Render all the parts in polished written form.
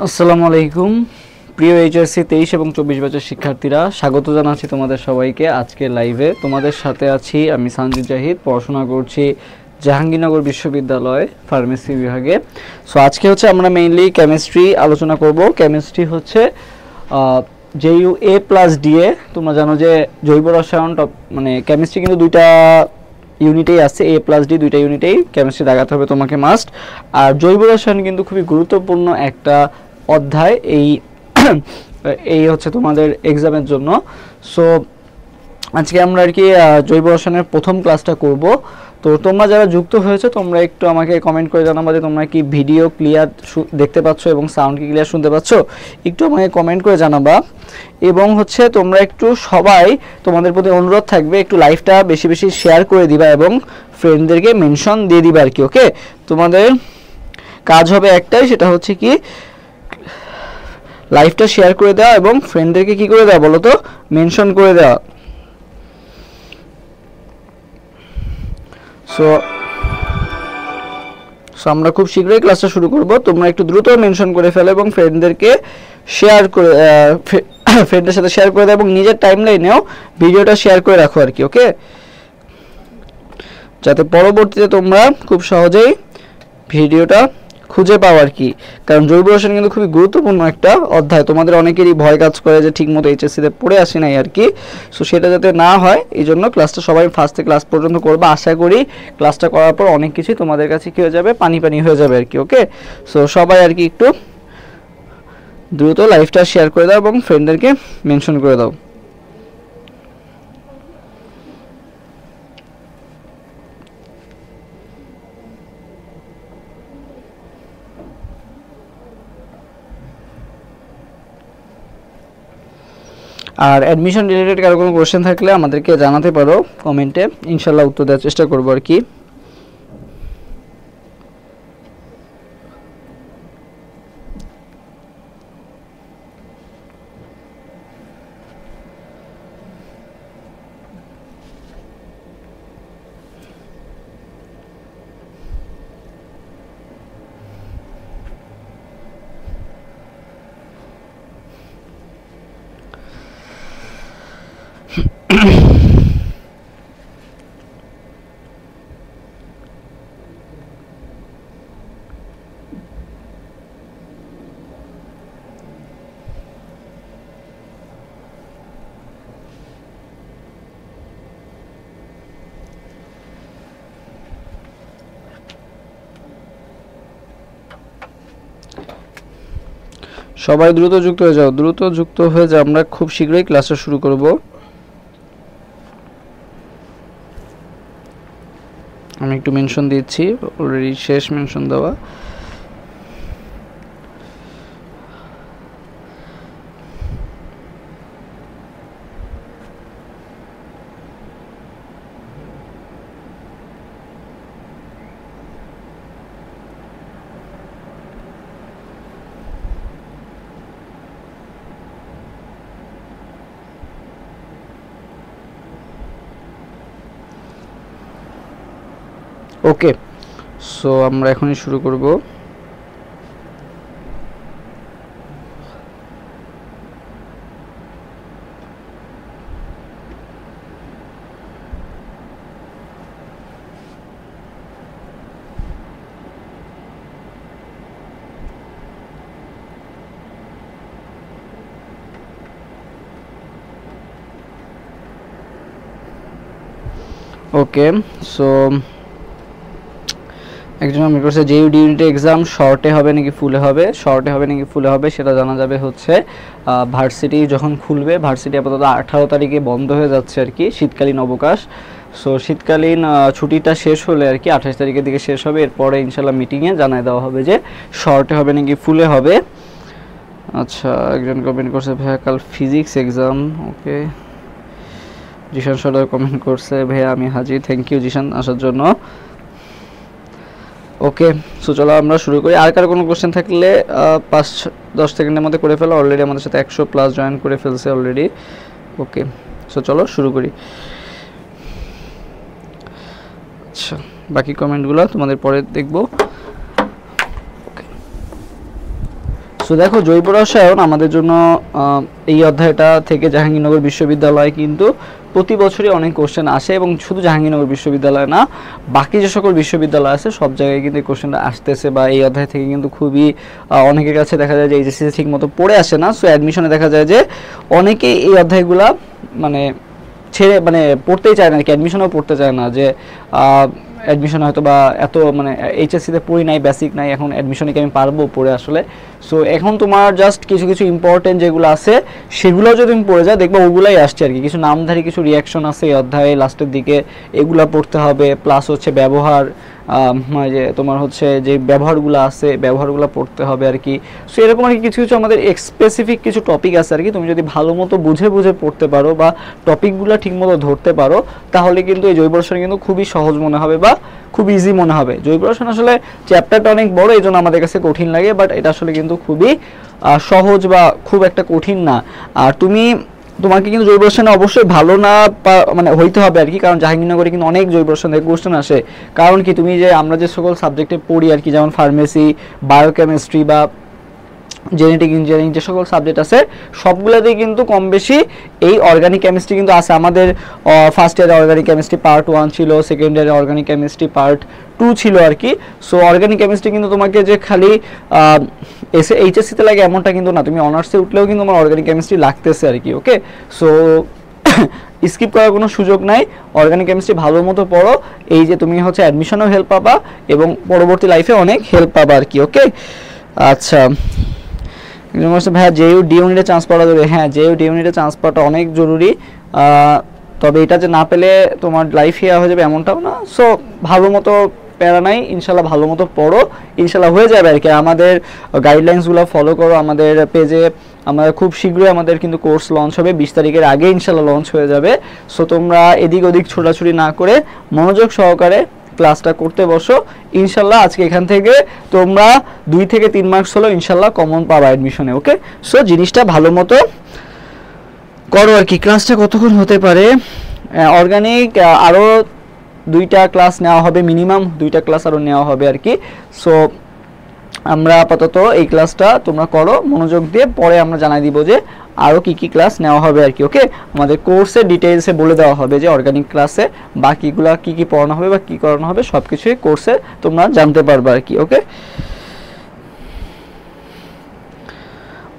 আসসালামু আলাইকুম প্রিয় এইচএসসি 23 এবং 24 ব্যাচের শিক্ষার্থীরা, স্বাগত জানাচ্ছি তোমাদের সবাইকে আজকে লাইভে। তোমাদের সাথে আছি আমি সানজিদ জাহিদ, পড়াশোনা করছি জাহাঙ্গীরনগর বিশ্ববিদ্যালয় ফার্মেসি বিভাগে। সো আজকে হচ্ছে আমরা মেইনলি কেমিস্ট্রি আলোচনা করব। কেমিস্ট্রি হচ্ছে JU A+DA। তোমরা জানো যে জৈব রসায়ন মানে কেমিস্ট্রি কিন্তু দুইটা ইউনিটেই আছে, A+D দুইটা ইউনিটেই কেমিস্ট্রি দেখাতে হবে তোমাকে মাস্ট। আর জৈব রসায়ন কিন্তু খুবই গুরুত্বপূর্ণ একটা অধ্যায় এই হচ্ছে তোমাদের এক্সামের জন্য। সো আজকে আমরা আর কি জৈব রসায়নের প্রথম ক্লাসটা করব। তো তোমরা যারা যুক্ত হয়েছে তোমরা একটু আমাকে কমেন্ট করে জানাবা যে তোমরা কি ভিডিও ক্লিয়ার দেখতে পাচ্ছ এবং সাউন্ড কি ক্লিয়ার শুনতে পাচ্ছ, একটু আমাকে কমেন্ট করে জানাবা। এবং হচ্ছে তোমরা একটু সবাই, তোমাদের প্রতি অনুরোধ থাকবে একটু লাইভটা বেশি বেশি শেয়ার করে দিবা এবং ফ্রেন্ডদেরকে মেনশন দিয়ে দিবা আর কি। ওকে, তোমাদের কাজ হবে একটাই, সেটা হচ্ছে কি লাইভটা শেয়ার করে দেওয়া এবং ফ্রেন্ডদেরকে কি করে দেওয়া বলো তো, মেনশন করে দেওয়া। সো আমরা খুব শীঘ্রই ক্লাসটা শুরু করব। তোমরা একটু দ্রুত মেনশন করে ফেলো এবং ফ্রেন্ডদেরকে শেয়ার করে ফ্রেন্ডদের সাথে শেয়ার করে দাও এবং নিজের টাইমলাইনেও ভিডিওটা শেয়ার করে রাখো আর কি। ওকে, যাতে পরবর্তীতে তোমরা খুব সহজেই ভিডিওটা খুঁজে পাও আর কি। কারণ জৈব রসায়ন কিন্তু খুবই গুরুত্বপূর্ণ একটা অধ্যায়। তোমাদের অনেকেরই ভয় কাজ করে যে ঠিকমতো এইচএসসিতে পড়ে আসি নাই আর কি। সো সেটা যাতে না হয় এই জন্য ক্লাসটা সবাই ফার্স্ট ক্লাস পর্যন্ত করবে। আশা করি ক্লাসটা করার পর অনেক কিছু তোমাদের কাছে কী হয়ে যাবে, পানি পানি হয়ে যাবে আর কি। ওকে, সো সবাই আর কি একটু দ্রুত লাইভটা শেয়ার করে দাও এবং ফ্রেন্ডদেরকে মেনশন করে দাও। আর অ্যাডমিশন রিলেটেড কারো কোনো কোশ্চেন থাকলে আমাদেরকে জানাতে পারো কমেন্টে, ইনশাল্লাহ উত্তর দেওয়ার চেষ্টা করবো আর কি। সবাই দ্রুত যুক্ত হয়ে যাও, দ্রুত যুক্ত হয়ে যাও, আমরা খুব শীঘ্রই ক্লাসটা শুরু করব। আমি একটু মেনশন দিচ্ছি, অলরেডি শেষ মেনশন দেওয়া। ওকে, সো আমরা এখনই শুরু করব। ওকে, সো একজন আমি করছে যে ইউনিটের এক্সাম শর্টে হবে নাকি ফুলে হবে, শর্টে হবে নাকি ফুলে হবে সেটা জানা যাবে হচ্ছে ভার্সিটি যখন খুলবে। ভার্সিটি আপাতত 18 তারিখে বন্ধ হয়ে যাচ্ছে আর কি, শীতকালীন অবকাশ। সো শীতকালীন ছুটিটা শেষ হলে আর কি 28 তারিখের দিকে শেষ হবে। এরপরে ইনশাল্লাহ মিটিংয়ে জানাই দেওয়া হবে যে শর্টে হবে নাকি ফুলে হবে। আচ্ছা, একজন কমেন্ট করছে ভাইয়া কাল ফিজিক্স এক্সাম। ওকে, জিশান সর্দার কমেন্ট করছে ভাইয়া আমি হাজির। থ্যাংক ইউ জিশান আসার জন্য। ওকে, সো চলো আমরা শুরু করি। আর কার কোনো কোশ্চেন থাকলে 5-10 সেকেন্ডের মধ্যে করে ফেলো। অলরেডি আমাদের সাথে 100+ জয়েন করে ফেলছে অলরেডি। ওকে, সো চলো শুরু করি। আচ্ছা, বাকি কমেন্টগুলো তোমাদের পরে দেখব। সো দেখো জৈব রসায়ন আমাদের জন্য এই অধ্যায়টা থেকে জাহাঙ্গীরনগর বিশ্ববিদ্যালয় কিন্তু প্রতি বছরই অনেক কোশ্চেন আসে, এবং শুধু জাহাঙ্গীরনগর বিশ্ববিদ্যালয় না, বাকি যে সকল বিশ্ববিদ্যালয় আছে সব জায়গায় কিন্তু এই কোশ্চেনটা আসতেছে, বা এই অধ্যায় থেকে কিন্তু খুবই অনেকের কাছে দেখা যায় যে এইচএসসি ঠিক মতো পড়ে আসে না। সো অ্যাডমিশনে দেখা যায় যে অনেকেই এই অধ্যায়গুলা মানে ছেড়ে মানে পড়তেই চায় না, কি অ্যাডমিশনও পড়তে চায় না, যে অ্যাডমিশন হয়তো বা এত মানে এইচএসসিতে পড়ি নাই, বেসিক নাই, এখন অ্যাডমিশনে কি আমি পারবো পড়ে আসলে। সো এখন তোমার জাস্ট কিছু কিছু ইম্পর্টেন্ট যেগুলো আছে সেগুলো যদি তুমি পড়ে যাও দেখবে ওগুলাই আসছে আর কি। কিছু নামধারী কিছু রিয়াকশন আছে এই অধ্যায়ে লাস্টের দিকে, এগুলা পড়তে হবে। প্লাস হচ্ছে ব্যবহার, যে তোমার হচ্ছে যে ব্যবহারগুলো আছে ব্যবহারগুলো পড়তে হবে আর কি। সো এরকম আর কি কিছু কিছু আমাদের স্পেসিফিক কিছু টপিক আছে আর কি, তুমি যদি ভালো মতো বুঝে বুঝে পড়তে পারো বা টপিকগুলো ঠিক মতো ধরতে পারো তাহলে কিন্তু এই জৈব রসায়ন কিন্তু খুবই সহজ মনে হবে বা খুব ইজি মনে হবে। জৈব রসায়ন আসলে চ্যাপ্টারটা অনেক বড়, এই জন্য আমাদের কাছে কঠিন লাগে, বাট এটা আসলে কিন্তু খুবই সহজ বা খুব একটা কঠিন না। আর তোমাকে কিন্তু জৈব রসায়নে অবশ্যই ভালো না মানে হইতে হবে আর কি, কারণ জাহাঙ্গীরনগরে কিন্তু অনেক জৈব রসায়নের কোশ্চেন আসে। কারণ কি তুমি যে আমরা যে সকল সাবজেক্টে পড়ি আর কি, যেমন ফার্মেসি, বায়োকেমিস্ট্রি বা জেনেটিক ইঞ্জিনিয়ারিং যে সকল সাবজেক্ট আছে সবগুলোতেই কিন্তু কম বেশি এই অর্গানিক কেমিস্ট্রি কিন্তু আছে। আমাদের ফার্স্ট ইয়ারে অর্গানিক কেমিস্ট্রি পার্ট 1 ছিল, সেকেন্ড ইয়ারে অর্গানিক কেমিস্ট্রি পার্ট 2 ছিল আর কি। সো অর্গানিক কেমিস্ট্রি কিন্তু তোমাকে যে খালি এইচএসসিতে লাগে এমনটা কিন্তু না, তুমি অনার্সে উঠলেও কিন্তু তোমার অর্গানিক কেমিস্ট্রি লাগতেছে আর কি। ওকে, সো স্কিপ করার কোনো সুযোগ নাই, অর্গানিক কেমিস্ট্রি ভালো মতো পড়ো, এই যে তুমি হচ্ছে অ্যাডমিশনেও হেল্প পাবা এবং পরবর্তী লাইফে অনেক হেল্প পাবা আর কি। ওকে, আচ্ছা ভাইয়া জেইউ ডি ইউনিটে চান্স পাওয়া যাবে? হ্যাঁ, জেইউ ডি ইউনিটে চান্স পাওয়াটা অনেক জরুরি, তবে এটা যে না পেলে তোমার লাইফ ইয়া হয়ে যাবে এমনটাও না। সো ভালো মতো প্যারা নাই, ইনশাল্লাহ ভালো মতো পড়ো, ইনশাল্লাহ হয়ে যাবে আর কি। আমাদের গাইডলাইন্সগুলো ফলো করো, আমাদের পেজে আমরা খুব শীঘ্রই আমাদের কিন্তু কোর্স লঞ্চ হবে, 20 তারিখের আগে ইনশাল্লাহ লঞ্চ হয়ে যাবে। সো তোমরা এদিক ওদিক ছোটাছুটি না করে মনোযোগ সহকারে ক্লাসটা করতে বসো, ইনশাল্লাহ আজকে এখান থেকে তোমরা 2 থেকে 3 মার্কস হলো ইনশাল্লাহ কমন পাবা অ্যাডমিশনে। ওকে, সো জিনিসটা ভালো মতো করো আর কি। ক্লাসটা কতক্ষণ হতে পারে? অর্গানিক আরও 2টা ক্লাস নেওয়া হবে, মিনিমাম 2টা ক্লাস আরও নেওয়া হবে আর কি। সো আমরা আপাতত এই ক্লাসটা তোমরা করো মনোযোগ দিয়ে, পরে আমরা জানাই দিব যে আরও কি কি ক্লাস নেওয়া হবে আর কি। ওকে, আমাদের কোর্সের ডিটেইলসে বলে দেওয়া হবে যে অর্গানিক ক্লাসে বাকিগুলা কি কি পড়ানো হবে বা কি করানো হবে, সব কিছুই কোর্সে তোমরা জানতে পারবে আর কি। ওকে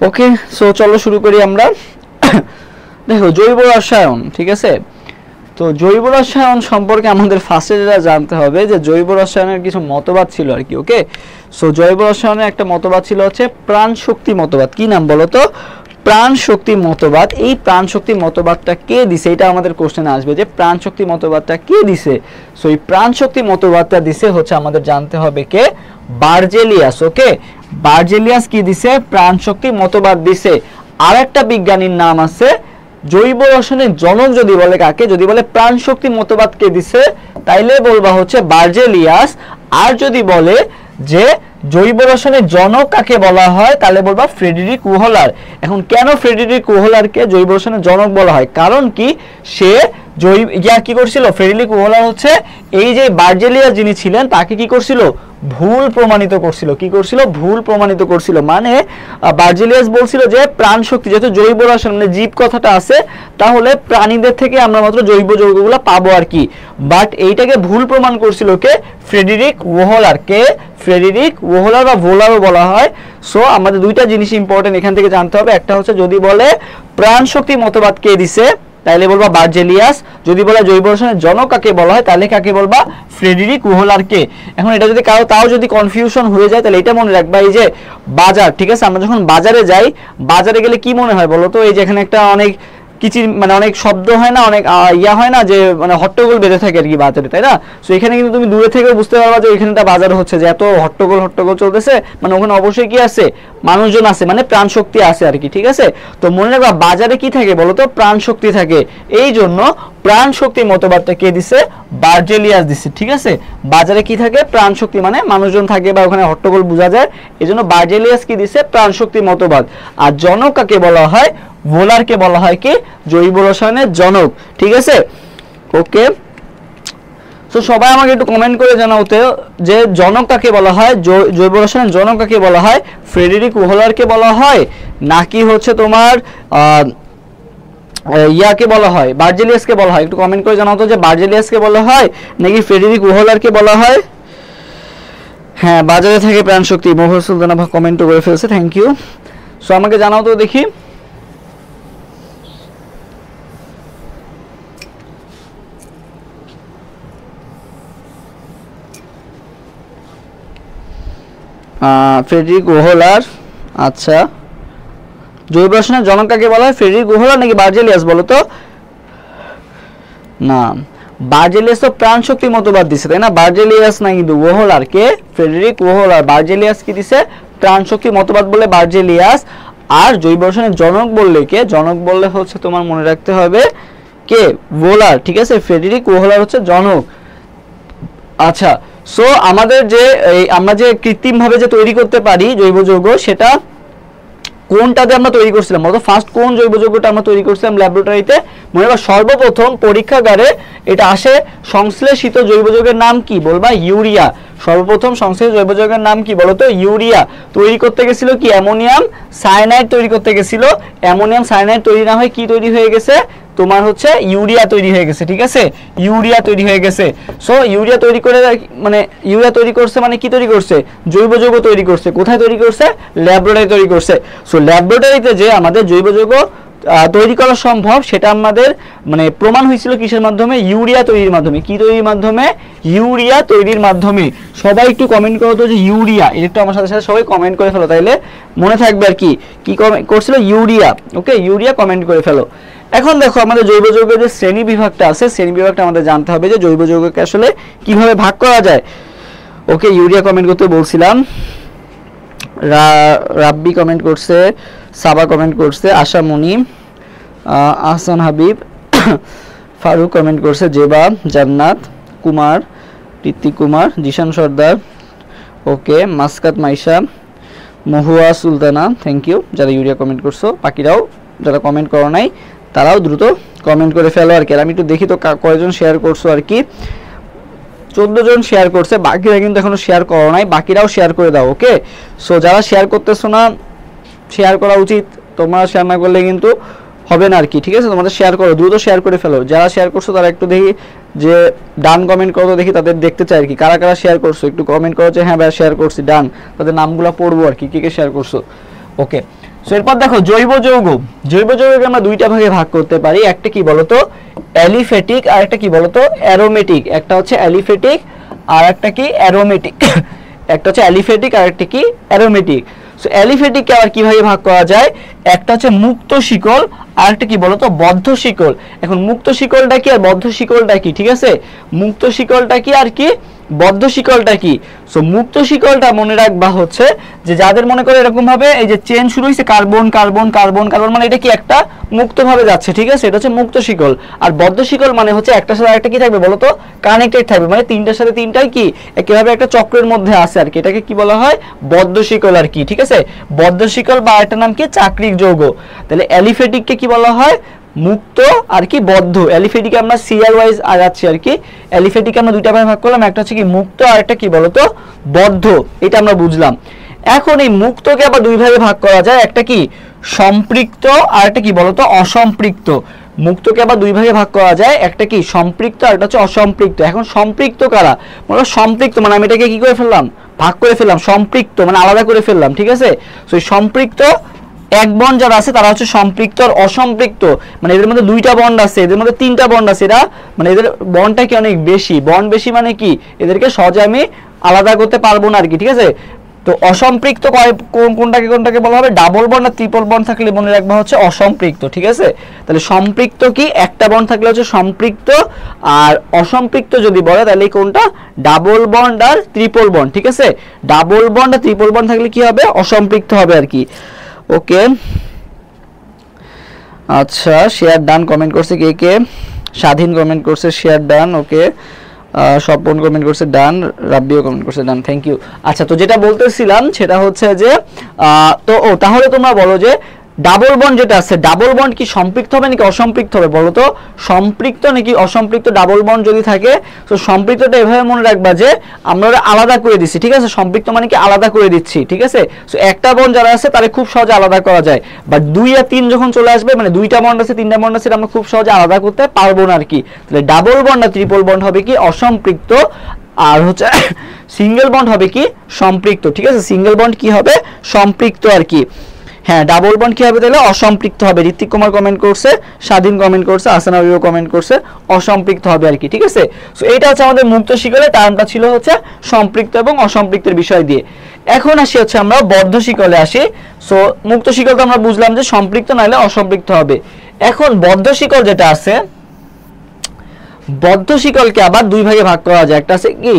ওকে, সো চলো শুরু করি আমরা। দেখো জৈব রসায়ন, ঠিক আছে, তো জৈব রসায়ন সম্পর্কে আমাদের ফার্স্টে যেটা জানতে হবে যে জৈব রসায়নের কিছু মতবাদ ছিল আর কি। ওকে, সো জৈব রসায়নের একটা মতবাদ ছিল হচ্ছে প্রাণ শক্তি মতবাদ। কি নাম বলো তো? প্রাণ শক্তি মতবাদ। এই প্রাণ শক্তি মতবাদটা কে দিছে, এটা আমাদের কোশ্চেনে আসবে যে প্রাণ শক্তি মতবাদটা কে দিছে। সো এই প্রাণ শক্তি মতবাদটা দিছে হচ্ছে আমাদের জানতে হবে কে, বার্জেলিয়াস। ওকে, বার্জেলিয়াস কি দিছে? প্রাণ শক্তি মতবাদ দিছে। আর একটা বিজ্ঞানীর নাম আছে জৈব রসায়নের জনক যদি বলে কাকে, যদি বলে প্রাণ শক্তি মতবাদ কে দিছে তাইলে বলবা হচ্ছে বার্জেলিয়াস। আর যদি বলে যে জৈব রসায়নের জনক কাকে বলা হয় তাহলে বলবা ফ্রেডেরিক ওহলার। এখন কেন ফ্রেডেরিক ওহলারকে জৈব রসায়নের জনক বলা হয়? কারণ কি সে কি করছিল, ফ্রেডেরিক ওহলার হচ্ছে এই যে বার্জেলিয়াস যিনি ছিলেন তাকে কি করছিল, ভুল প্রমাণিত করছিল। কি করছিল? ভুল প্রমাণিত করছিল। মানে বার্জেলিয়াস বলছিল যে প্রাণ শক্তি যেহেতু জৈব রসায়ন মানে জীব কথাটা আছে, তাহলে প্রাণীদের থেকে আমরা মাত্র জৈব যৌগগুলো পাবো আর কি। বাট এইটাকে ভুল প্রমাণ করছিল কে? ফ্রেডেরিক ওহলার। কে? ফ্রেডেরিক ওহলার বা ভোলারও বলা হয়। সো আমাদের 2টা জিনিস ইম্পর্টেন্ট এখান থেকে জানতে হবে। একটা হচ্ছে যদি বলে প্রাণ শক্তি মতবাদ কে দিছে তাহলে বলবা বার্জেলিয়াস, যদি বলে জৈব রসায়নের জনক কাকে বলা হয় তাহলে কাকে বলবা, ফ্রেডেরিক ওহলারকে। এখন এটা যদি কারো তাও যদি কনফিউশন হয়ে যায় তাহলে এটা মনে রাখবা, এই যে বাজার, ঠিক আছে, আমরা যখন বাজারে যাই, বাজারে গেলে কি মনে হয় বলো তো? এই যে এখানে একটা অনেক কিছু মানে অনেক শব্দ হয় না, অনেক ইয়া হয় না, যে মানে হট্টগোল বেঁধে থাকে আর কি বাজারে, তাই না? সো এখানে কিন্তু তুমি দূরে থেকেও বুঝতে পারবা যে এখানে একটা বাজার হচ্ছে, যে এত হট্টগোল চলতেছে, মানে ওখানে অবশ্যই কি আছে, মানুষজন আছে, মানে প্রাণ শক্তি আছে আর কি। ঠিক আছে, তো মনে রাখবা বাজারে কি থাকে বলো তো? প্রাণ শক্তি থাকে। এই জন্য প্রাণ শক্তি মতবাদটা কে দিছে? বার্জেলিয়াস দিছে। ঠিক আছে, বাজারে কি থাকে? প্রাণ শক্তি, মানে মানুষজন থাকে বা ওখানে হট্টগোল বোঝা যায়, এই জন্য বার্জেলিয়াস কি দিছে? প্রাণ শক্তি মতবাদ। আর জনক কাকে বলা হয়? ভোলারকে বলা হয় কি? জৈব রসায়নের জনক। ঠিক আছে, ওকে, তো তো সবাই আমাকে একটু কমেন্ট করে জানাওতে যে জনক কাকে বলা হয়, জৈব রসায়নের জনক কাকে বলা হয়, ফ্রেডেরিক ওহলারকে বলা হয় নাকি হচ্ছে তোমার ইয়াকে বলা হয়, বার্জেলিয়াসকে বলা হয়? একটু কমেন্ট করে জানাও তো যে বার্জেলিয়াসকে বলা হয় নাকি ফ্রেডেরিক ওহলারকে বলা হয়। হ্যাঁ, বাজারে থেকে প্রাণ শক্তি, মোহর সুলতানা কমেন্ট করে ফেলছে, থ্যাংক ইউ। সো আমাকে জানাও তো দেখি। ফ্রেডেরিক ওহলার, আচ্ছা জৈব রসায়নের জনক কাকে বলা হয়, ফ্রেডেরিক ওহলার নাকি বার্জেলিয়াস বলো তো? না, বার্জেলিয়াস তো প্রাণ শক্তি মতবাদ দিছে তাই না, বার্জেলিয়াস না কিন্তু ওহলার। কে? ফ্রেডেরিক ওহলার। বার্জেলিয়াস কি দিছে? প্রাণ শক্তি মতবাদ বলে বার্জেলিয়াস। আর জৈব রসায়নের জনক বললে কে? জনক বললে হচ্ছে তোমার মনে রাখতে হবে কে? ওহলার, ঠিক আছে? ফ্রেডেরিক ওহলার হচ্ছে জনক। আচ্ছা, সো আমাদের যে আমরা যে কৃত্রিম ভাবে যে তৈরি করতে পারি জৈব যৌগ, সেটা কোনটাতে আমরা তৈরি করছিলাম বলতো? ফার্স্ট কোন জৈব যৌগটা আমরা তৈরি করছিলাম ল্যাবরেটরিতে? মনে রাখো সর্বপ্রথম পরীক্ষাগারে এটা আসে সংশ্লেষিত জৈব যৌগের নাম কি? বলবা ইউরিয়া। সর্বপ্রথম সংশ্লেষিত জৈব যৌগের নাম কি বলতো? ইউরিয়া। তৈরি করতে গেছিল কি? অ্যামোনিয়াম সায়ানাইড তৈরি করতে গেছিল। অ্যামোনিয়াম সায়ানাইড তৈরি না হয় কি তৈরি হয়ে গেছে? তোমার হচ্ছে ইউরিয়া তৈরি হয়ে গেছে, ঠিক আছে? ইউরিয়া তৈরি হয়ে গেছে। সো ইউরিয়া তৈরি করে মানে ইউরিয়া তৈরি করছে মানে কি তৈরি করছে? জৈব যৌগ তৈরি করছে। কোথায় তৈরি করছে? ল্যাবরেটরি তৈরি করছে। সো ল্যাবরেটরিতে যে আমাদের জৈব যৌগ তৈরি করা সম্ভব সেটা আমাদের মানে প্রমাণ হয়েছিল কিসের মাধ্যমে? ইউরিয়া তৈরির মাধ্যমে। কি তৈরির মাধ্যমে? ইউরিয়া তৈরির মাধ্যমে। সবাই একটু কমেন্ট করো তো যে ইউরিয়া, একটু আমার সাথে সাথে সবাই কমেন্ট করে ফেলো, তাইলে মনে থাকবে আর কি কি করছিল? ইউরিয়া। ওকে, ইউরিয়া কমেন্ট করে ফেলো। এখন দেখো আমাদের জৈব যৌগের যে শ্রেণী বিভাগটা আছে, শ্রেণী বিভাগটা আমাদের জানতে হবে যে জৈব যৌগকে আসলে কিভাবে ভাগ করা যায়। ওকে, ইউরিয়া কমেন্ট করতে বলছিলাম। রাব্বি কমেন্ট করছে, সাবা কমেন্ট করছে, আশা মনি, আহসান হাবিব, ফারুক কমেন্ট করছে, জেবা, জান্নাত, কুমার, ঋত্বিক কুমার, জিশান সর্দার, ওকে, মাসকাত মাইশা, মহুয়া সুলতানা, থ্যাংক ইউ যারা ইউরিয়া কমেন্ট করছো। বাকিরাও যারা কমেন্ট করো নাই তারাও দ্রুত কমেন্ট করে ফেলো আর কি। আমি একটু দেখি তো কয়জন শেয়ার করছো আর কি। 14 জন শেয়ার করছে, বাকিরা কিন্তু এখনো শেয়ার করো নাই, বাকিরাও শেয়ার করে দাও। ওকে, সো যারা শেয়ার করতেছো না শেয়ার করা উচিত, তোমরা শেয়ার না করলে কিন্তু হবে না আর কি, ঠিক আছে? তোমাদের শেয়ার করো, দ্রুত শেয়ার করে ফেলো। যারা শেয়ার করছো তারা একটু দেখি যে ডান কমেন্ট করো, দেখি তাদের দেখতে চাই আর কি কারা কারা শেয়ার করছো। একটু কমেন্ট করো যে হ্যাঁ ভাই শেয়ার করছি, ডান, তাদের নামগুলো পড়বো আর কি, কে কে শেয়ার করছো। ওকে, সো এরপর দেখো জৈব যৌগ। জৈব যৌগকে আমরা দুইটা ভাগে ভাগ করতে পারি। একটা কি বলতো? অ্যালিফেটিক, আর একটা কি বলতো? অ্যারোমেটিক। একটা হচ্ছে অ্যালিফেটিক আর একটা কি? অ্যারোমেটিক। একটা হচ্ছে অ্যালিফেটিক আর একটা কি? অ্যারোমেটিক। সো অ্যালিফেটিককে আবার কিভাবে ভাগ করা যায়? একটা হচ্ছে মুক্ত শিকল আর একটা কি বলতো? বদ্ধ শিকল। এখন মুক্ত শিকলটা কি আর বদ্ধ শিকলটা কি, ঠিক আছে? মুক্ত শিকলটা কি আর কি বদ্ধ শিকলটা কি? সো মুক্ত শিকলটা মনে রাখবা হচ্ছে যে যাদের মনে করে এরকম ভাবে এই যে চেন শুরু হয়েছে কার্বন কার্বন কার্বন কার্বন, মানে এটা কি একটা মুক্ত ভাবে যাচ্ছে, ঠিক আছে? এটা হচ্ছে মুক্ত শিকল। আর বদ্ধ শিকল মানে হচ্ছে একটার সাথে আরেকটা কি থাকবে বলতো? কানেক্টেড থাকবে, মানে তিনটার সাথে তিনটাই কি একেভাবে একটা চক্রের মধ্যে আছে আর কি। এটাকে কি বলা হয়? বদ্ধ শিকল আর কি, ঠিক আছে? বদ্ধ শিকল বা একটা নাম কি? চাক্রিক যৌগ। তাহলে অ্যালিফেটিককে কি বলা হয়? মুক্ত আর কি বদ্ধ। অ্যালিফেটিকে আমরা সিরিয়াল ওয়াইজ আগাচ্ছি আর কি। অ্যালিফেটিকে আমরা দুইটা ভাগে ভাগ করলাম, একটা হচ্ছে কি মুক্ত আর একটা কি বলতো? বদ্ধ। এটা আমরা বুঝলাম। এখন এই মুক্তকে আবার দুই ভাগে ভাগ করা যায়, একটা কি সম্পৃক্ত আর একটা কি বলতো? অসম্পৃক্ত। মুক্তকে আবার দুই ভাগে ভাগ করা যায়, একটা কি সম্পৃক্ত আর একটা হচ্ছে অসম্পৃক্ত। এখন সম্পৃক্ত কারা? মানে সম্পৃক্ত মানে আমি এটাকে কি করে ফেললাম? ভাগ করে ফেললাম। সম্পৃক্ত মানে আলাদা করে ফেললাম, ঠিক আছে? সো সম্পৃক্ত এক বন্ড যারা আছে তারা হচ্ছে সম্পৃক্ত। আর অসম্পৃক্ত মানে এদের মধ্যে দুইটা বন্ড আছে, এদের মধ্যে তিনটা বন্ড আছে, এরা মানে এদের বন্ডটা কি অনেক বেশি। বন্ড বেশি মানে কি এদেরকে সহজে আমি আলাদা করতে পারবো না আর কি, ঠিক আছে? তো অসম্পৃক্ত কোনটাকে কোনটাকে বলা হবে? ডাবল বন্ড আর ট্রিপল বন্ড থাকলে মনে রাখবা হচ্ছে অসম্পৃক্ত, ঠিক আছে? তাহলে সম্পৃক্ত কি? একটা বন্ড থাকলে হচ্ছে সম্পৃক্ত, আর অসম্পৃক্ত যদি বলে তাহলে কোনটা? ডাবল বন্ড আর ট্রিপল বন্ড, ঠিক আছে? ডাবল বন্ড আর ট্রিপল বন্ড থাকলে কি হবে? অসম্পৃক্ত হবে আর কি। ওকে, আচ্ছা শেয়ার ডান কমেন্ট করছে কে কে? স্বাধীন কমেন্ট করছে শেয়ার ডান। ওকে, স্বপন কমেন্ট করছে ডান, রাব্বিও কমেন্ট করছে ডান, থ্যাংক ইউ। আচ্ছা, তো যেটা বলতেছিলাম সেটা হচ্ছে যে তো তাহলে তোমরা বলো যে ডাবল বন্ড যেটা আছে, ডাবল বন্ড কি সম্পৃক্ত হবে নাকি অসম্পৃক্ত হবে বলো তো? সম্পৃক্ত নাকি অসম্পৃক্ত ডাবল বন্ড যদি থাকে, তো সম্পৃক্তটা এভাবে মনে রাখবা যে আমরা আলাদা করে দিচ্ছি, ঠিক আছে? সম্পৃক্ত মানে কি আলাদা করে দিচ্ছি, ঠিক আছে? সো একটা বন্ড যারা আছে তারা খুব সহজে আলাদা করা যায়, বাট 2 আর 3 যখন চলে আসবে, মানে দুইটা বন্ড আছে তিনটা বন্ড আছে, আমরা খুব সহজে আলাদা করতে পারবো না আর কি। তাহলে ডাবল বন্ড আর ট্রিপল বন্ড হবে কি অসম্পৃক্ত, আর হচ্ছে সিঙ্গেল বন্ড হবে কি সম্পৃক্ত, ঠিক আছে? সিঙ্গেল বন্ড কি হবে সম্পৃক্ত আর কি। হ্যাঁ, ডাবল বন্ড কি হবে তাহলে অসম্পৃক্ত হবে। ঋত্বিক কুমার কমেন্ট করছে, স্বাধীন কমেন্ট করছে, আসানা বিও কমেন্ট করছে অসম্পৃক্ত হবে আর কি, ঠিক আছে? সো এইটা হচ্ছে আমাদের মুক্ত শিকলে টার্মটা ছিল হচ্ছে সম্পৃক্ত এবং অসম্পৃক্তের বিষয় দিয়ে। এখন আসি হচ্ছে আমরা বদ্ধ শিকলে আসি। সো মুক্ত শিকল তো আমরা বুঝলাম যে সম্পৃক্ত নাহলে অসম্পৃক্ত হবে। এখন বদ্ধ শিকল যেটা আছে, বদ্ধ শিকলকে আবার দুই ভাগে ভাগ করা যায়। একটা আছে কি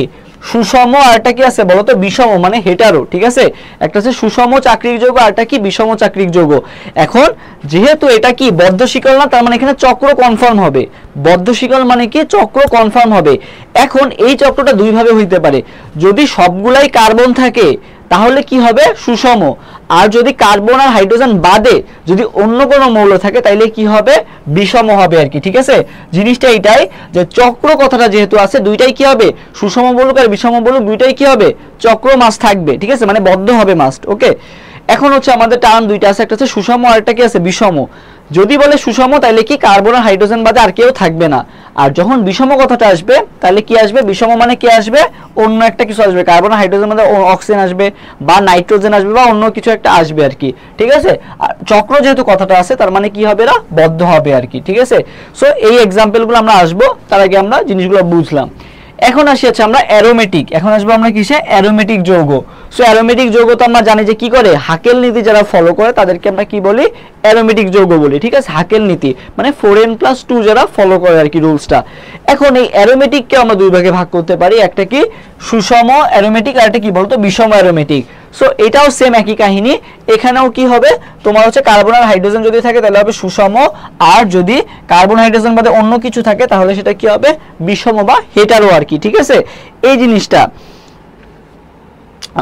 সুষম, আর একটা কি আছে বলতো বিষম, মানে হেটারো, ঠিক আছে? একটা আছে সুষম চাকরিক যৌগ, আর একটা কি বিষম চাকরিক যৌগ। এখন যেহেতু এটা কি বদ্ধ শিকল না, তার মানে এখানে চক্র কনফার্ম হবে। বদ্ধ শিকল মানে কি চক্র কনফার্ম হবে। এখন এই চক্রটা দুই ভাবে হইতে পারে। যদি সবগুলাই কার্বন থাকে তাহলে কি হবে সুষম, আর যদি কার্বন আর হাইড্রোজেন বাদে যদি অন্য কোনো মৌল থাকে তাইলে কি হবে বিষম হবে আর কি, ঠিক আছে? জিনিসটা এইটাই যে চক্র কথাটা যেহেতু আছে, দুইটাই কি হবে সুষম বলুক আর বিষম বলুক দুইটাই কি হবে চক্র মাস থাকবে, ঠিক আছে? মানে বদ্ধ হবে মাস্ট। ওকে, এখন হচ্ছে আমাদের টার্ম দুইটা আছে, একটা আছে সুষম আর একটা কি আছে বিষম। যদি বলে সুষম তাহলে কি কার্বন আর হাইড্রোজেন বাদে আর কেউ থাকবে না, আর যখন বিষম কথাটা আসবে তাহলে কি আসবে বিষম মানে কি আসবে অন্য একটা কিছু আসবে, কার্বন আর হাইড্রোজেন মধ্যে অক্সিজেন আসবে বা নাইট্রোজেন আসবে বা অন্য কিছু একটা আসবে আর কি, ঠিক আছে? আর চক্র যেহেতু কথাটা আছে তার মানে কি হবে না বদ্ধ হবে আর কি, ঠিক আছে? সো এই এক্সাম্পলগুলো আমরা আসবো, তার আগে আমরা জিনিসগুলো বুঝলাম। এখন আসি হচ্ছে আমরা অ্যারোমেটিক। এখন আসবো আমরা কিসে অ্যারোমেটিক যৌগ। সো অ্যারোমেটিক যৌগ তো আমরা জানি যে কি করে হাকেল নীতি যারা ফলো করে তাদেরকে আমরা কি বলি অ্যারোমেটিক যৌগ বলি, ঠিক আছে? হাকেল নীতি মানে 4n+2 যারা ফলো করে আর কি রুলসটা। এখন এই অ্যারোমেটিককে আমরা দুই ভাগে ভাগ করতে পারি, একটা কি সুষম অ্যারোমেটিক আর একটা কি বলতো বিষম অ্যারোমেটিক। সো এটাও সেম একই কাহিনী, এখানেও কি হবে তোমার হচ্ছে কার্বন আর হাইড্রোজেন যদি থাকে তাহলে হবে সুষম, আর যদি কার্বন হাইড্রোজেন বাদে অন্য কিছু থাকে তাহলে সেটা কি হবে বিষম বা হেটারো আর কি, ঠিক আছে? এই জিনিসটা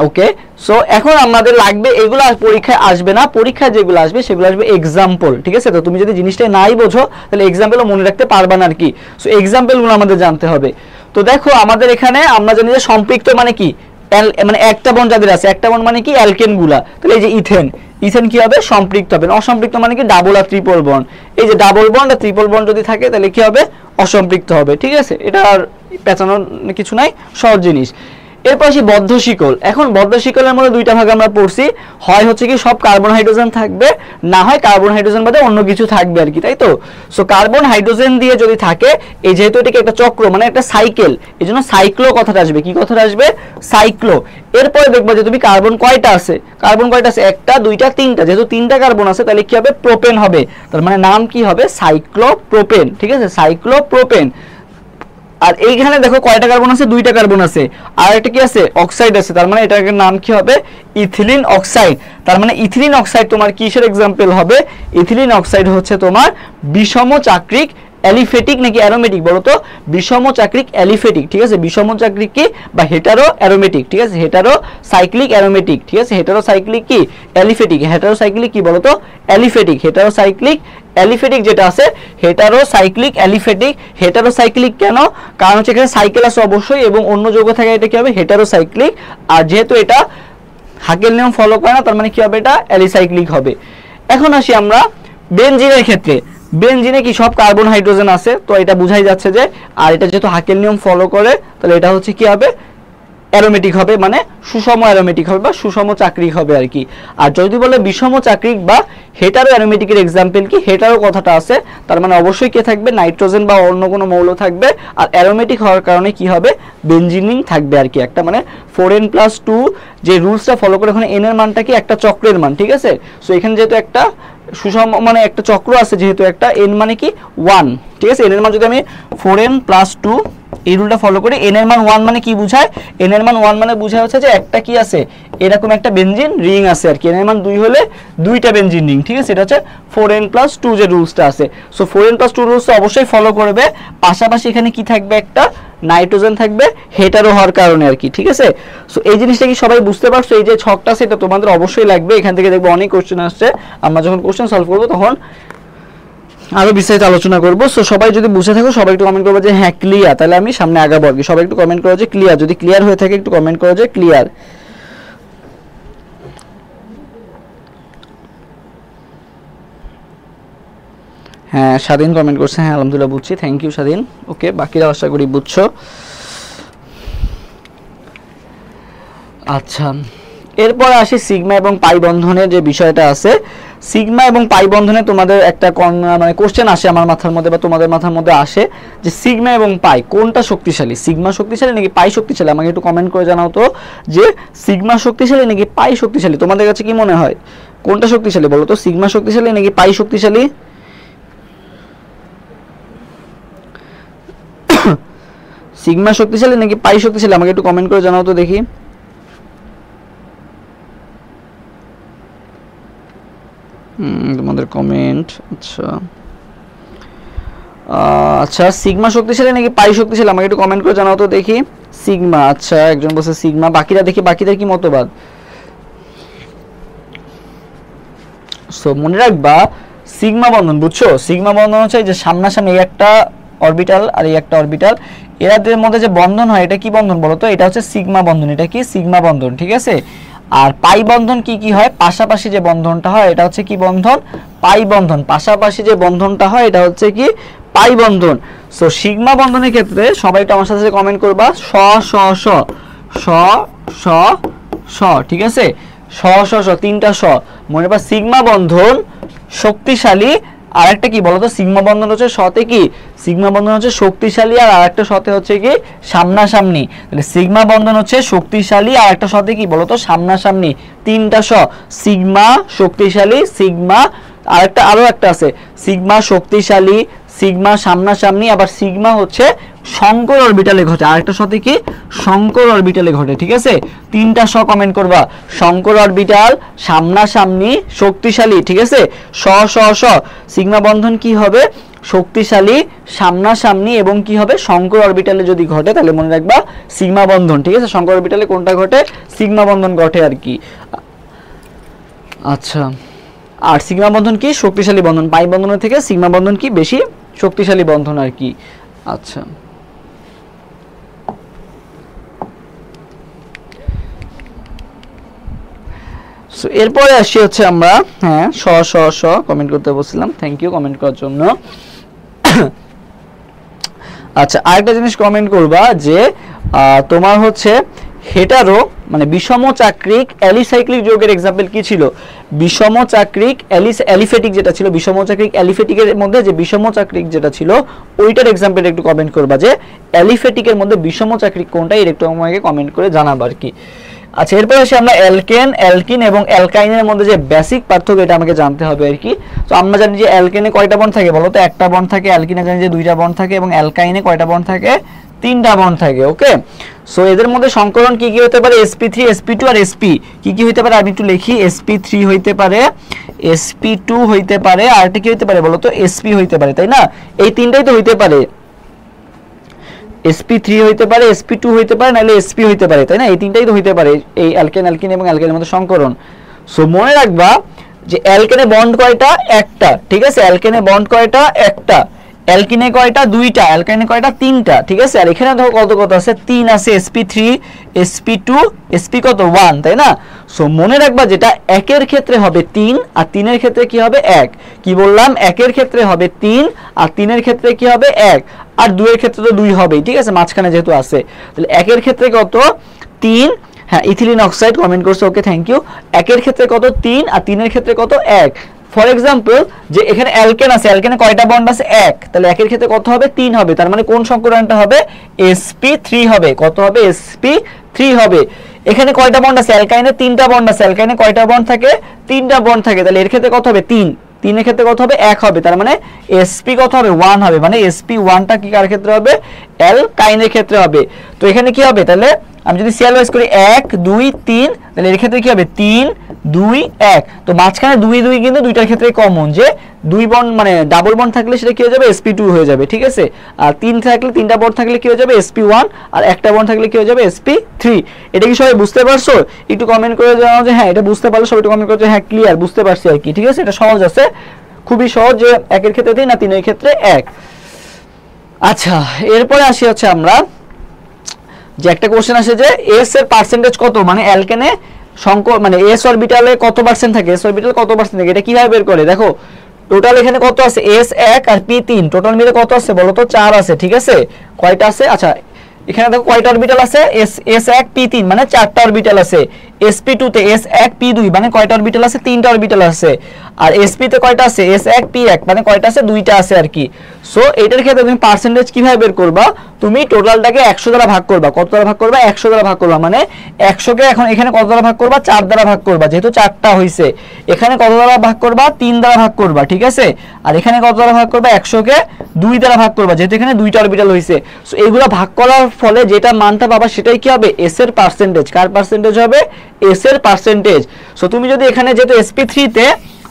ওকে। সো এখন আমাদের লাগবে এগুলো পরীক্ষায় আসবে না, পরীক্ষায় যেগুলো আসবে সেগুলো আসবে এক্সাম্পল, ঠিক আছে? তো তুমি যদি জিনিসটা নাই বোঝো তাহলে এক্সাম্পলও মনে রাখতে পারবা না আর কি। সো এক্সাম্পলগুলো আমাদের জানতে হবে। তো দেখো আমাদের এখানে আমরা জানি যে সম্পৃক্ত মানে কি মানে একটা বন্ড যাদের আছে, একটা বন্ড মানে কি অ্যালকেন গুলা, তাহলে এই যে ইথেন, ইথেন কি হবে সম্পৃক্ত হবে। অসম্পৃক্ত মানে কি ডাবল আর ট্রিপল বন্ড, এই যে ডাবল বন্ড আর ট্রিপল বন্ড যদি থাকে তাহলে কি হবে অসম্পৃক্ত হবে, ঠিক আছে? এটা আর পেঁচানোর কিছু নাই, সহজ জিনিস। এরপর আসি বদ্ধ শিকল। এখন বদ্ধ শিকলের মধ্যে দুইটা ভাগ আমরা পড়ছি, হয় হচ্ছে কি সব কার্বন হাইড্রোজেন থাকবে, না হয় কার্বন হাইড্রোজেন বাদে অন্য কিছু থাকবে আর কি, তাই তো? সো কার্বন হাইড্রোজেন দিয়ে যদি থাকে, এই যেহেতু এটাকে একটা চক্র মানে একটা সাইকেল, এই জন্য সাইক্লো কথাটা আসবে। কি কথাটা আসবে সাইক্লো। এরপরে দেখবা যে তুমি কার্বন কয়টা আছে, কার্বন কয়টা আছে একটা দুইটা তিনটা, যেহেতু তিনটা কার্বন আছে তাহলে কি হবে প্রোপেন হবে, তার মানে নাম কি হবে সাইক্লোপ্রোপেন, ঠিক আছে? সাইক্লোপ্রোপেন। আর এইখানে দেখো কয়টা কার্বন আছে দুইটা কার্বন আছে, আর একটা কি আছে অক্সাইড আছে, তার মানে এটার নাম কি হবে ইথিলিন অক্সাইড। তার মানে ইথিলিন অক্সাইড তোমার কিসের এক্সাম্পল হবে? ইথিলিন অক্সাইড হচ্ছে তোমার বিষম চাকরিক অ্যালিফেটিক নাকি অ্যারোমেটিক বলো তো? বিষম চাকরিক অ্যালিফেটিক, ঠিক আছে? বিষম চাকরিক কি বা হেটারো অ্যারোমেটিক, ঠিক আছে? হেটারো সাইক্লিক অ্যারোমেটিক, ঠিক আছে? হেটারো সাইক্লিক কি অ্যালিফেটিক, হেটারো সাইক্লিক কি বলো তো অ্যালিফেটিক। হেটারো সাইক্লিক অ্যালিফেটিক যেটা আছে hetero cyclic aliphatic. Hetero cyclic কেন? কারণ হচ্ছে এখানে সাইকেল আছে অবশ্যই এবং অন্য যৌগ থাকে, এটা কি হবে হেটারো সাইক্লিক। আর যেহেতু এটা হাকেল নিয়ম ফলো করে না তার মানে কি হবে এটা অ্যালিসাইক্লিক হবে। এখন আসি আমরা বেনজিনের ক্ষেত্রে। বেনজিনে কি সব কার্বন হাইড্রোজেন আছে, তো এটা বুঝাই যাচ্ছে যে, আর এটা যেহেতু হাকেল নিয়ম ফলো করে তাহলে এটা হচ্ছে কি হবে অ্যারোমেটিক হবে, মানে সুষম অ্যারোমেটিক হবে বা সুষম চাকরিক হবে আর কি। আর যদি বলে বিষম চাকরিক বা হেটারো অ্যারোমেটিকের এক্সাম্পল কি হেটারো কথাটা আছে, তার মানে অবশ্যই কে থাকবে নাইট্রোজেন বা অন্য কোনো মৌল থাকবে, আর অ্যারোমেটিক হওয়ার কারণে কি হবে বেনজিনিং থাকবে আর কি, একটা মানে 4n+2 যে রুলসটা ফলো করে ওখানে n এর মানটা কি একটা চক্রের মান, ঠিক আছে? সো এখানে যেহেতু একটা সুষম মানে একটা চক্র আছে, যেহেতু একটা n মানে কি 1, ঠিক আছে? n এর মান যদি আমি 4n+2 এই রুলটা ফলো করি, n এর মান 1 মানে কি বুঝায়? n এর মান 1 মানে বুঝায় হচ্ছে যে একটা কি আছে এরকম একটা বেনজিন রিং আছে আর কি। n এর মান 2 হলে দুইটা বেনজিন রিং, ঠিক আছে? এটা হচ্ছে 4n+2 যে রুলসটা আছে। সো 4n+2 রুলস অবশ্যই ফলো করবে, পাশাপাশি এখানে কি থাকবে একটা নাইট্রোজেন থাকবে হেটারো হওয়ার কারণে আর কি, ঠিক আছে। সো এই জিনিসটা কি সবাই বুঝতে পারছো? এই যে ছকটা সেটা তোমাদের অবশ্যই লাগবে, এখান থেকে দেখবো অনেক কোশ্চেন আসছে, আমরা যখন কোশ্চেন সলভ করবো তখন আরো বিস্তারিত আলোচনা করবো। সো সবাই যদি বুঝে থাকো সবাই একটু কমেন্ট করবো যে হ্যাঁ ক্লিয়ার, তাহলে আমি সামনে আগাবো আর কি। সবাই একটু কমেন্ট করো যে ক্লিয়ার, যদি ক্লিয়ার হয়ে থাকে একটু কমেন্ট করো যে ক্লিয়ার। হ্যাঁ স্বাধীন কমেন্ট করছে, হ্যাঁ আলহামদুলিল্লাহ বুঝছি, থ্যাংক ইউ স্বাধীন। ওকে, বাকিরা আশা করি বুঝছো। আচ্ছা, এরপর আসি সিগমা এবং পাই বন্ধনের যে বিষয়টা আছে। সিগমা এবং পাই বন্ধনে তোমাদের একটা মানে কোশ্চেন আসে আমার মাথার মধ্যে বা তোমাদের মাথার মধ্যে আসে যে সিগমা এবং পাই কোনটা শক্তিশালী, সিগমা শক্তিশালী নাকি পাই শক্তিশালী? আমাকে একটু কমেন্ট করে জানাও তো যে সিগমা শক্তিশালী নাকি পাই শক্তিশালী, তোমাদের কাছে কি মনে হয় কোনটা শক্তিশালী বলো তো, সিগমা শক্তিশালী নাকি পাই শক্তিশালী? সিগমা শক্তিশালী নাকি পাই শক্তিশালী, আমাকে একটু কমেন্ট করে জানাও তো দেখি। তোমাদের কমেন্ট। আচ্ছা আচ্ছা, সিগমা শক্তিশালী নাকি পাই শক্তিশালী, আমাকে একটু কমেন্ট করে জানাও তো দেখি। সিগমা, আচ্ছা একজন বলছে সিগমা, বাকিরা দেখি বাকিদের কি মতবাদ। সো মনে রাখবা সিগমা বন্ধন, বুঝছো সিগমা বন্ধন হচ্ছে যে সামনাসামনি এই একটা অরবিটাল আর এই একটা অরবিটাল, এদের মধ্যে যে বন্ধন হয় এটা কি বন্ধন বলো তো, এটা হচ্ছে সিগমা বন্ধন, এটা কি সিগমা বন্ধন, ঠিক আছে। আর পাই বন্ধন কি কি হয়, পাশাপাশি যে বন্ধনটা হয় এটা হচ্ছে কি বন্ধন, পাই বন্ধন, পাশাপাশি যে বন্ধনটা হয় এটা হচ্ছে কি পাই বন্ধন। সো সিগমা বন্ধনের ক্ষেত্রে সবাই একটু আমার সাথে কমেন্ট করবা স স স স স স, ঠিক আছে, স স স, তিনটা স মনে রাখবা। সিগমা বন্ধন শক্তিশালী, আর একটা কি বলতো, সিগমা বন্ধন হচ্ছে সতে কি, সিগমা বন্ধন হচ্ছে শক্তিশালী আর আরেকটা সতে হচ্ছে কি সামনাসামনি। তাহলে সিগমা বন্ধন হচ্ছে শক্তিশালী আর একটা সতে কি বলতো সামনাসামনি, তিনটা স, সিগমা শক্তিশালী, সিগমা আরেকটা আরো একটা আছে সিগমা শক্তিশালী, সিগমা সামনাসামনি, আবার সিগমা হচ্ছে সংকর অরবিটালে ঘটে, আরেকটা সাথে কি সংকর অরবিটালে ঘটে, ঠিক আছে। তিনটা স কমেন্ট করবা, সংকর অরবিটাল, সামনাসামনি, শক্তিশালী, ঠিক আছে। স স স, সিগমা বন্ধন কি হবে শক্তিশালী, সামনাসামনি এবং কি হবে সংকর অরবিটালে যদি ঘটে তাহলে মনে রাখবা সিগমা বন্ধন, ঠিক আছে। সংকর অরবিটালে কোনটা ঘটে, সিগমা বন্ধন ঘটে আর কি। আচ্ছা, আর সিগমা বন্ধন কি শক্তিশালী বন্ধন, পাই বন্ধনের থেকে সিগমা বন্ধন কি বেশি শক্তিশালী বন্ধন আর কি। আচ্ছা, সো এরপরে আসি হচ্ছে আমরা, হ্যাঁ স স স কমেন্ট করতে বলছিলাম, থ্যাংক ইউ কমেন্ট করার জন্য। আচ্ছা, আরেকটা জিনিস কমেন্ট করবা যে তোমার হচ্ছে হেটারো মানে বিষম চাক্রিক অ্যালিসাইক্লিক যৌগের এক্সাম্পল কি ছিল, বিষম চাক্রিক অ্যালিফেটিক যেটা ছিল, বিষম চাক্রিক অ্যালিফেটিকের মধ্যে যে বিষম চাক্রিক যেটা ছিল ওইটার এক্সাম্পল একটু কমেন্ট করবা যে অ্যালিফেটিকের মধ্যে বিষম চাক্রিক কোনটা, এর একটু আমাকে কমেন্ট করে জানাবা আর কি। আচ্ছা, এরপর আসি আমরা অ্যালকেন, অ্যালকিন এবং অ্যালকাইনের মধ্যে যে বেসিক পার্থক্য এটা আমাকে জানতে হবে আর কি। তো আমরা জানি যে অ্যালকেনে কয়টা বন্ড থাকে বলো তো, একটা বন্ড থাকে, অ্যালকিনে জানি যে দুইটা বন্ড থাকে, এবং অ্যালকাইনে কয়টা বন্ড থাকে, তিনটা বন্ড থাকে, ওকে। সো এদের মধ্যে সংকরণ কি কি হতে পারে, sp3 sp2 আর sp কি কি হইতে পারে, আমি একটু লিখি, sp3 হইতে পারে, sp2 হইতে পারে, আর একটা কি হইতে পারে বলো তো sp হইতে পারে, তাই না, এই তিনটাই তো হইতে পারে, sp3 হইতে পারে, sp2 হইতে পারে, নাহলে sp হইতে পারে, তাই না, এই তিনটাই তো হইতে পারে এই অ্যালকেন, অ্যালকিন এবং অ্যালকাইনের মধ্যে সংকরণ। সো মনে রাখবা যে অ্যালকেনে বন্ড কয়টা, একটা, ঠিক আছে, অ্যালকেনে বন্ড কয়টা, একটা, অ্যালকিনে কয়টা, দুইটা, অ্যালকাইনে কয়টা, তিনটা, ঠিক আছে। আর এখানে দেখো কত কত আছে, তিন আছে, sp3 sp2 sp কত 1, তাই না। সো মনে রাখবা যেটা একের ক্ষেত্রে হবে 3 আর তিনের ক্ষেত্রে কি হবে 1, কি বললাম, একের ক্ষেত্রে হবে 3 আর তিনের ক্ষেত্রে কি হবে 1, আর দুইয়ের ক্ষেত্রে তো 2 হবেই, ঠিক আছে, মাঝখানে যেহেতু আছে। তাহলে একের ক্ষেত্রে কত 3, হ্যাঁ ইথিলিন অক্সাইড কমেন্ট করছে, ওকে থ্যাংক ইউ। একের ক্ষেত্রে কত 3 আর তিনের ক্ষেত্রে কত 1। ফর এক্সাম্পল যে এখানে অ্যালকেন আছে, অ্যালকেনে কয়টা বন্ড আছে 1, তাহলে একের ক্ষেত্রে কত হবে 3 হবে, তার মানে কোন সংকরণটা হবে sp3 হবে, কত হবে sp3 হবে। এখানে কয়টা বন্ড আছে, অ্যালকাইনে 3টা বন্ড আছে, অ্যালকাইনে কয়টা বন্ড থাকে, 3টা বন্ড থাকে, তাহলে এর ক্ষেত্রে কত হবে 3, তিনের ক্ষেত্রে কত হবে 1 হবে, তার মানে sp কত হবে 1 হবে, মানে sp1টা কি কার ক্ষেত্রে হবে, অ্যালকাইনের ক্ষেত্রে হবে। তো এখানে কি হবে তাহলে আমি যদি সিএল ওয়াইজ করি 1 2 3, তাহলে এর ক্ষেত্রে কি হবে 3 2 1। তো মাঝখানে 2 2 কিন্তু দুইটার ক্ষেত্রে কমন, যে 2 বন্ড মানে ডাবল বন্ড থাকলে সেটা কি হয়ে যাবে sp2 হয়ে যাবে, ঠিক আছে। আর 3 থাকলে, তিনটা বন্ড থাকলে কি হয়ে যাবে sp1, আর একটা বন্ড থাকলে কি হয়ে যাবে sp3। এটা কি সবাই বুঝতে পারছো? একটু কমেন্ট করে জানাও যে হ্যাঁ এটা বুঝতে পারলে, সবাই একটু কমেন্ট করে যে হ্যাঁ ক্লিয়ার, বুঝতে পারছি আর কি, ঠিক আছে। এটা সহজ আছে, খুবই সহজ, যে 1 এর ক্ষেত্রে 3 আর 3 এর ক্ষেত্রে 1। আচ্ছা, এরপরে আসি হচ্ছে আমরা যে একটা কোশ্চেন আসে যে এস এর পার্সেন্টেজ কত, মানে অ্যালকেনে সংকর মানে এস অরবিটালে কত পার্সেন্ট থাকে, এস অরবিটালে কত পার্সেন্ট থাকে, এটা কিভাবে বের করে? দেখো টোটাল এখানে কত আছে, এস 1 আর পি 3, টোটাল মিলে কত আছে বলো তো? 4 আছে, ঠিক আছে। কয়টা আছে? আচ্ছা এখানে দেখো কয়টা অরবিটাল আছে, এস 1 পি 3 মানে 4টা অরবিটাল আছে। sp2 তে এস 1 পি 2 মানে কয়টা অরবিটাল আছে? 3টা অরবিটাল আছে। আর sp তে কয়টা আছে? এস 1 পি 1 মানে কয়টা আছে? 2টা আছে আর কি। সো এটার ক্ষেত্রে তুমি পার্সেন্টেজ কিভাবে বের করবা? তুমি টোটালটাকে 100 দ্বারা ভাগ করবা। কত দ্বারা ভাগ করবা? 100 দ্বারা ভাগ করবা। মানে 100 কে এখন এখানে কত দ্বারা ভাগ করবা? 4 দ্বারা ভাগ করবা, যেহেতু 4টা হইছে। এখানে কত দ্বারা ভাগ করবা? 3 দ্বারা ভাগ করবা, ঠিক আছে। আর এখানে কত দ্বারা ভাগ করবা? 100 কে 2 দ্বারা ভাগ করবা, যেহেতু এখানে 2টা অরবিটাল হইছে। সো এগুলো ভাগ করার ফলে যেটা মানটা পাবা সেটাই কি হবে? এস এর পার্সেন্টেজ। কার পার্সেন্টেজ হবে? এস এর পার্সেন্টেজ। সো তুমি যদি এখানে যেহেতু sp3 তে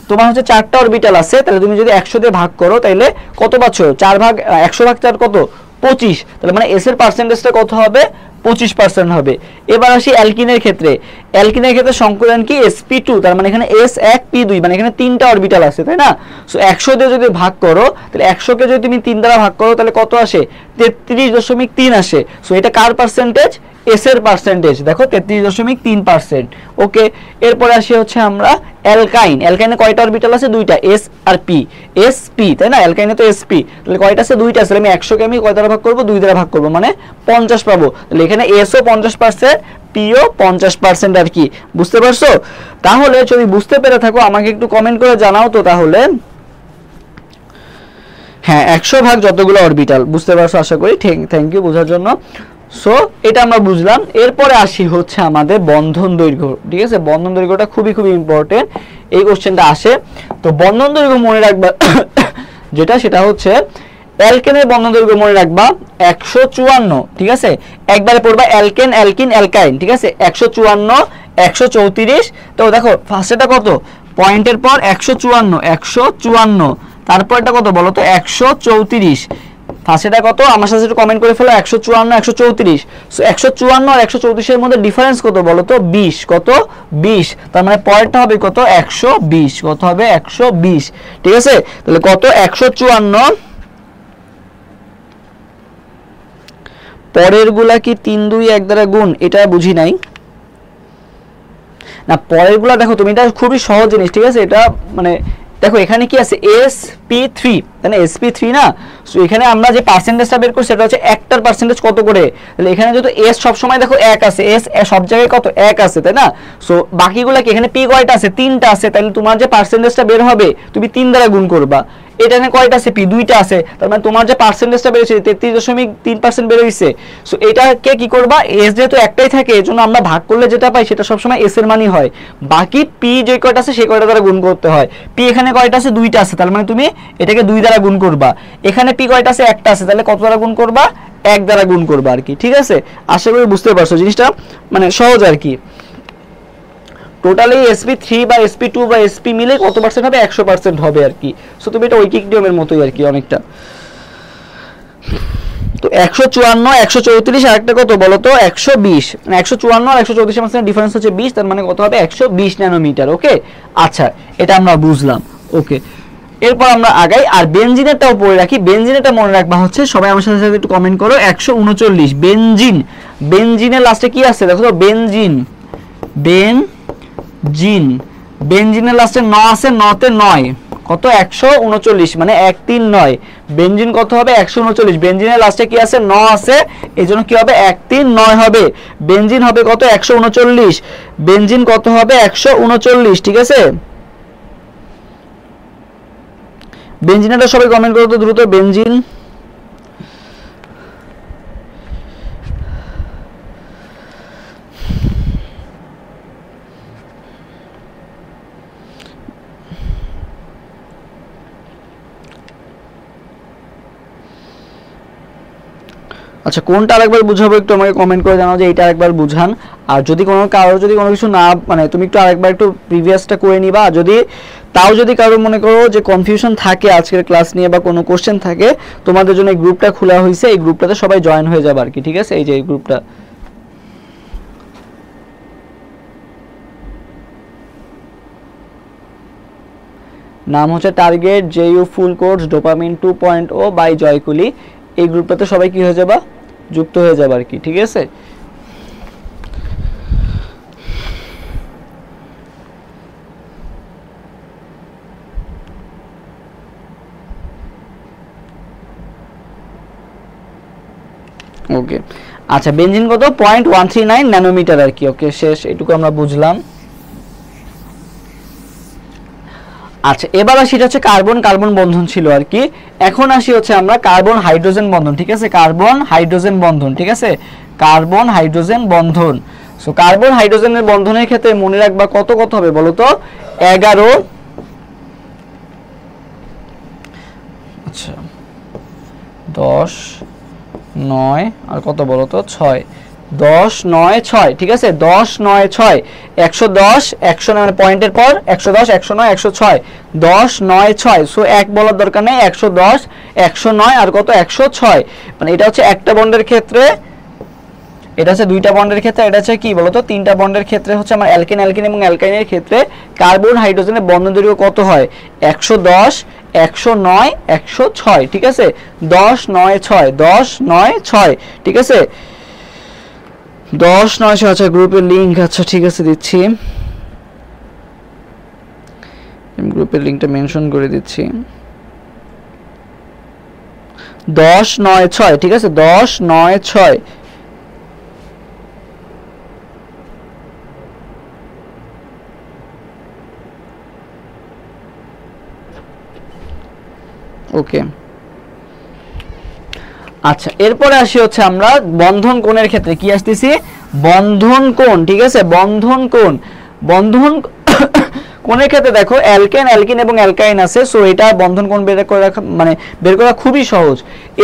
তোমার হচ্ছে 4টা অরবিটাল আছে, তাহলে তুমি যদি 100 দিয়ে ভাগ করো তাহলে কত পাচ্ছ? 4 ভাগ 100 ভাগ 4 কত? 25। তাহলে মানে এস এর পার্সেন্টেজটা কত হবে? 25% হবে। এবার আসি অ্যালকিনের ক্ষেত্রে। অ্যালকিনের ক্ষেত্রে সংকলন কি? sp2, তার মানে এখানে s1 p2 মানে এখানে 3টা অরবিটাল আছে, তাই না? সো 100 দিয়ে যদি ভাগ করো তাহলে 100 কে যদি তুমি 3 দ্বারা ভাগ করো তাহলে কত আসে? 33.3 আসে। সো এটা কার পার্সেন্টেজ? এস এর পার্সেন্টেজ। দেখো 33.3%। ওকে, এরপরে আসি হচ্ছে আমরা অ্যালকাইন। অ্যালকাইনে কয়টা অরবিটাল আছে? 2টা, এস আর পি। এস পি, তাই না? অ্যালকাইনে তো sp, তাহলে কয়টা আছে? 2টা আছে। আমি 100 কে আমি কয় দ্বারা ভাগ করব? 2 দ্বারা ভাগ করব, মানে 50 পাবো। তাহলে এখানে এসও 50%, পিও 50% আর কি। বুঝতে পারছো? তাহলে যদি বুঝতে পেরে থাকো আমাকে একটু কমেন্ট করে জানাও তো তাহলে। হ্যাঁ 100 ভাগ যতগুলো অরবিটাল, বুঝতে পারছো আশা করি। থ্যাংক ইউ বোঝার জন্য। সো এটা আমরা বুঝলাম। এরপরে আসি হচ্ছে আমাদের বন্ধন দৈর্ঘ্য, ঠিক আছে। বন্ধন দৈর্ঘ্যটা খুবই খুবই ইম্পর্টেন্ট, এই কোশ্চেনটা আসে। তো বন্ধন দৈর্ঘ্য মনে রাখবা যেটা, সেটা হচ্ছে অ্যালকেনের বন্ধন দৈর্ঘ্য মনে রাখবা 154, ঠিক আছে। একবারে পড়বা অ্যালকেন অ্যালকিন অ্যালকাইন, ঠিক আছে। 154 134। তো দেখো ফার্স্টেটা কত? পয়েন্টের পর 154, তারপরটা কত বলো তো? 134। ফার্স্টেটা কত? আমার সাথে একটু কমেন্ট করে ফেলো। 154 134। সো 154 আর 134 এর মধ্যে ডিফারেন্স কত বলো তো? 20। কত? 20। তার মানে পরেরটা হবে কত? 120। কত হবে? 120, ঠিক আছে। তাহলে কত? 154। পরের গুলা কি 3 2 1 দ্বারা গুণ? এটা বুঝি নাই না। পরের গুলা দেখো তুমি, এটা খুবই সহজ জিনিস, ঠিক আছে। এটা মানে দেখো এখানে কি আছে? sp3, তাই না? sp3 না। সো এখানে আমরা যে পার্সেন্টেজটা বের করছি সেটা হচ্ছে একটার পার্সেন্টেজ কত করে। তাহলে এখানে যেহেতু s সব সময় দেখো 1 আছে, s সব জায়গায় কত? 1 আছে, তাই না? সো বাকিগুলা কি? এখানে p কয়টা আছে? 3টা আছে। তাহলে তোমার যে পার্সেন্টেজটা বের হবে তুমি 3 দ্বারা গুণ করবা। এটা এখানে কয়টা আছে? p 2টা আছে। তার মানে তোমার যে পার্সেন্টেজটা বের হয়েছে 33.3% বের হইছে। সো এটাকে কি করবা? s যেহেতু একটাই থাকে এজন্য আমরা ভাগ করলে যেটা পাই সেটা সবসময় s এর মানই হয়। বাকি p যে কয়টা আছে সেই কয়টা দ্বারা গুণ করতে হয়। p এখানে কয়টা আছে? 2টা আছে। তার মানে তুমি এটাকে 2 দ্বারা গুণ করবা। এখানে p কয়টা আছে? একটা আছে। তাহলে কত দ্বারা গুণ করবা? 1 দ্বারা গুণ করবা আর কি, ঠিক আছে। আশা করি বুঝতে পারছো জিনিসটা, মানে সহজ আর কি। টোটালি sp3 বা sp2 বা sp মিলে কত পার্সেন্ট হবে? 100% হবে আর কি। সো তুমি এটা ঐকিক নিয়মের মতোই আর কি অনেকটা। তো 154 134 আর একটা কত বলো তো? 120। 154 আর 134 এর মধ্যে ডিফারেন্স হচ্ছে 20, তার মানে কত হবে? 120 ন্যানোমিটার। ওকে, আচ্ছা এটা আমরা বুঝলাম। ওকে, এরপর আমরা আগাই। আর বেনজিনেরটাও পড়ে রাখি। বেনজিনেরটা মনে রাখবা হচ্ছে, সবাই আমার সাথে সাথে একটু কমেন্ট করো, 139। বেনজিন, বেনজিনের লাস্টে কি আছে দেখো তো? বেনজিন, বেনজিন, বেনজিনের লাস্টে ন আছে, নতে 9। কত? 139, মানে 139। বেনজিন কত হবে? 139। বেনজিনের লাস্টে কি আছে? ন আছে, এজন্য কি হবে? 139 হবে। বেনজিন হবে কত? 139। বেনজিন কত হবে? 139, ঠিক আছে। বেনজিনটা সবাই কমেন্ট করো তো দ্রুত। বেনজিন, আচ্ছা কোনটা আরেকবার বুঝাবো একটু আমাকে কমেন্ট করে জানাও যে এইটা আরেকবার বুঝান। আর যদি কারো যদি কোনো কিছু না মানে তুমি একটু আরেকবার একটু প্রিভিয়াসটা করে নিবা, যদি তাও যদি কারো মনে করো যে কনফিউশন থাকে আজকের ক্লাস নিয়ে বা কোনো কোশ্চেন থাকে, তোমাদের জন্য এই গ্রুপটা খোলা হয়েছে, এই গ্রুপটাতে সবাই জয়েন হয়ে যাবে আর কি, ঠিক আছে? এই যে এই গ্রুপটা, নাম হচ্ছে target JU full course dopamine 2.0 by জয়কুলি। এই গ্রুপটাতে সবাই কি হয়ে যাবা, যুক্ত হয়ে যাবে আর কি, ঠিক আছে? ওকে আচ্ছা, বেনজিন কত 0.139 ন্যানোমিটার আর কি। ওকে শেষ, এটুকু আমরা বুঝলাম। আচ্ছা এবার আসি, এটা হচ্ছে কার্বন কার্বন বন্ধন ছিল আর কি। এখন আসি হচ্ছে আমরা কার্বন হাইড্রোজেন বন্ধন, ঠিক আছে? কার্বন হাইড্রোজেন বন্ধন, ঠিক আছে? কার্বন হাইড্রোজেন বন্ধন। সো কার্বন হাইড্রোজেনের বন্ধনের ক্ষেত্রে মনে রাখবা কত কত হবে বলো তো? 11, আচ্ছা 10, 9 আর কত বলো তো? 6। 10, 9, 6, ঠিক আছে? 10, 9, 6, 110, 109 মানে পয়েন্টের পর 110, 109, 106, 10, 9, 6। সো এক বলার দরকার নেই, 110, 109 আর কত? 106। মানে এটা হচ্ছে একটা বন্ডের ক্ষেত্রে, এটা হচ্ছে দুইটা বন্ডের ক্ষেত্রে, এটা হচ্ছে কি বলতো তিনটা বন্ডের ক্ষেত্রে হচ্ছে আমার অ্যালকেন অ্যালকেন এবং অ্যালকাইনের ক্ষেত্রে কার্বন হাইড্রোজেনের বন্ধন দৈর্ঘ্য কত হয়? 110, 109, 106, ঠিক আছে? 10, 9, 6, 10, 9, 6, ঠিক আছে? 10, 9, 6। আচ্ছা গ্রুপের লিংক, আচ্ছা ঠিক আছে দিচ্ছি, গ্রুপের লিংকটা মেনশন করে দিচ্ছি। 10, 9, 6, ঠিক আছে? 10, 9, 6। ওকে আচ্ছা এরপরে আসি হচ্ছে আমরা বন্ধন কোণের ক্ষেত্রে কি আসতেছি? বন্ধন কোণ, ঠিক আছে? বন্ধন কোণ, বন্ধন কোণের ক্ষেত্রে দেখো অ্যালকেন অ্যালকিন এবং অ্যালকাইন আছে। সো এটা বন্ধন কোণ বের করে রাখা মানে বের করা খুবই সহজ।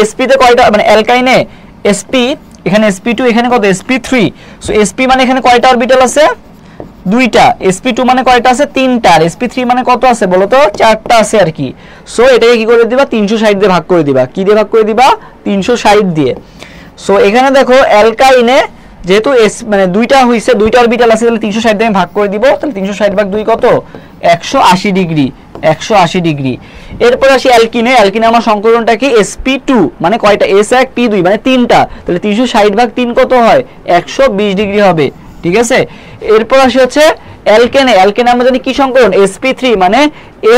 sp তে কয়টা মানে অ্যালকাইনে sp, এখানে sp2, এখানে কত? sp3। সো sp মানে এখানে কয়টা অরবিটাল আছে? দুইটা। sp2 মানে কয়টা আছে? তিনটা। আর sp3 মানে কত আছে বলো তো? চারটা আছে আর কি। সো এটাকে কি করে দিবা? 360 দিয়ে ভাগ করে দিবা। কি দিয়ে ভাগ করে দিবা? 360 দিয়ে। সো এখানে দেখো অ্যালকাইনে যেহেতু মানে দুইটা হইছে, দুইটা অরবিটাল আছে, তাহলে 360 দিয়ে ভাগ করে দিব। তাহলে 360 ভাগ 2 কত? 180 ডিগ্রি, 180 ডিগ্রি। এরপর আসি অ্যালকিনে, অ্যালকিনে আমার সংকলনটা কি? sp2 মানে কয়টা? s1 p2 মানে তিনটা। তাহলে 360 ভাগ 3 কত হয়? 120 ডিগ্রি হবে, ঠিক আছে? এরপর আসি হচ্ছে অ্যালকেনে, অ্যালকেনে আমরা জানি কি সংকলন? sp3 মানে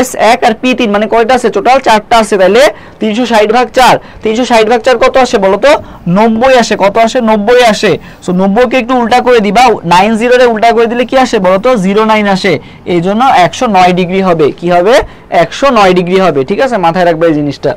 s1 আর p3 মানে কয়টা আছে? টোটাল 4টা আছে। তাহলে 360 ভাগ 4, 360 ভাগ 4 কত আসে বলো তো? 90 আসে। কত আসে? 90 আসে। সো 90 কে একটু উল্টা করে দিবা, 90 রে উল্টা করে দিলে কি আসে বলো তো? 09 আসে। এই জন্য 109 ডিগ্রি হবে। কি হবে? 109 ডিগ্রি হবে, ঠিক আছে? মাথায় রাখবা এই জিনিসটা,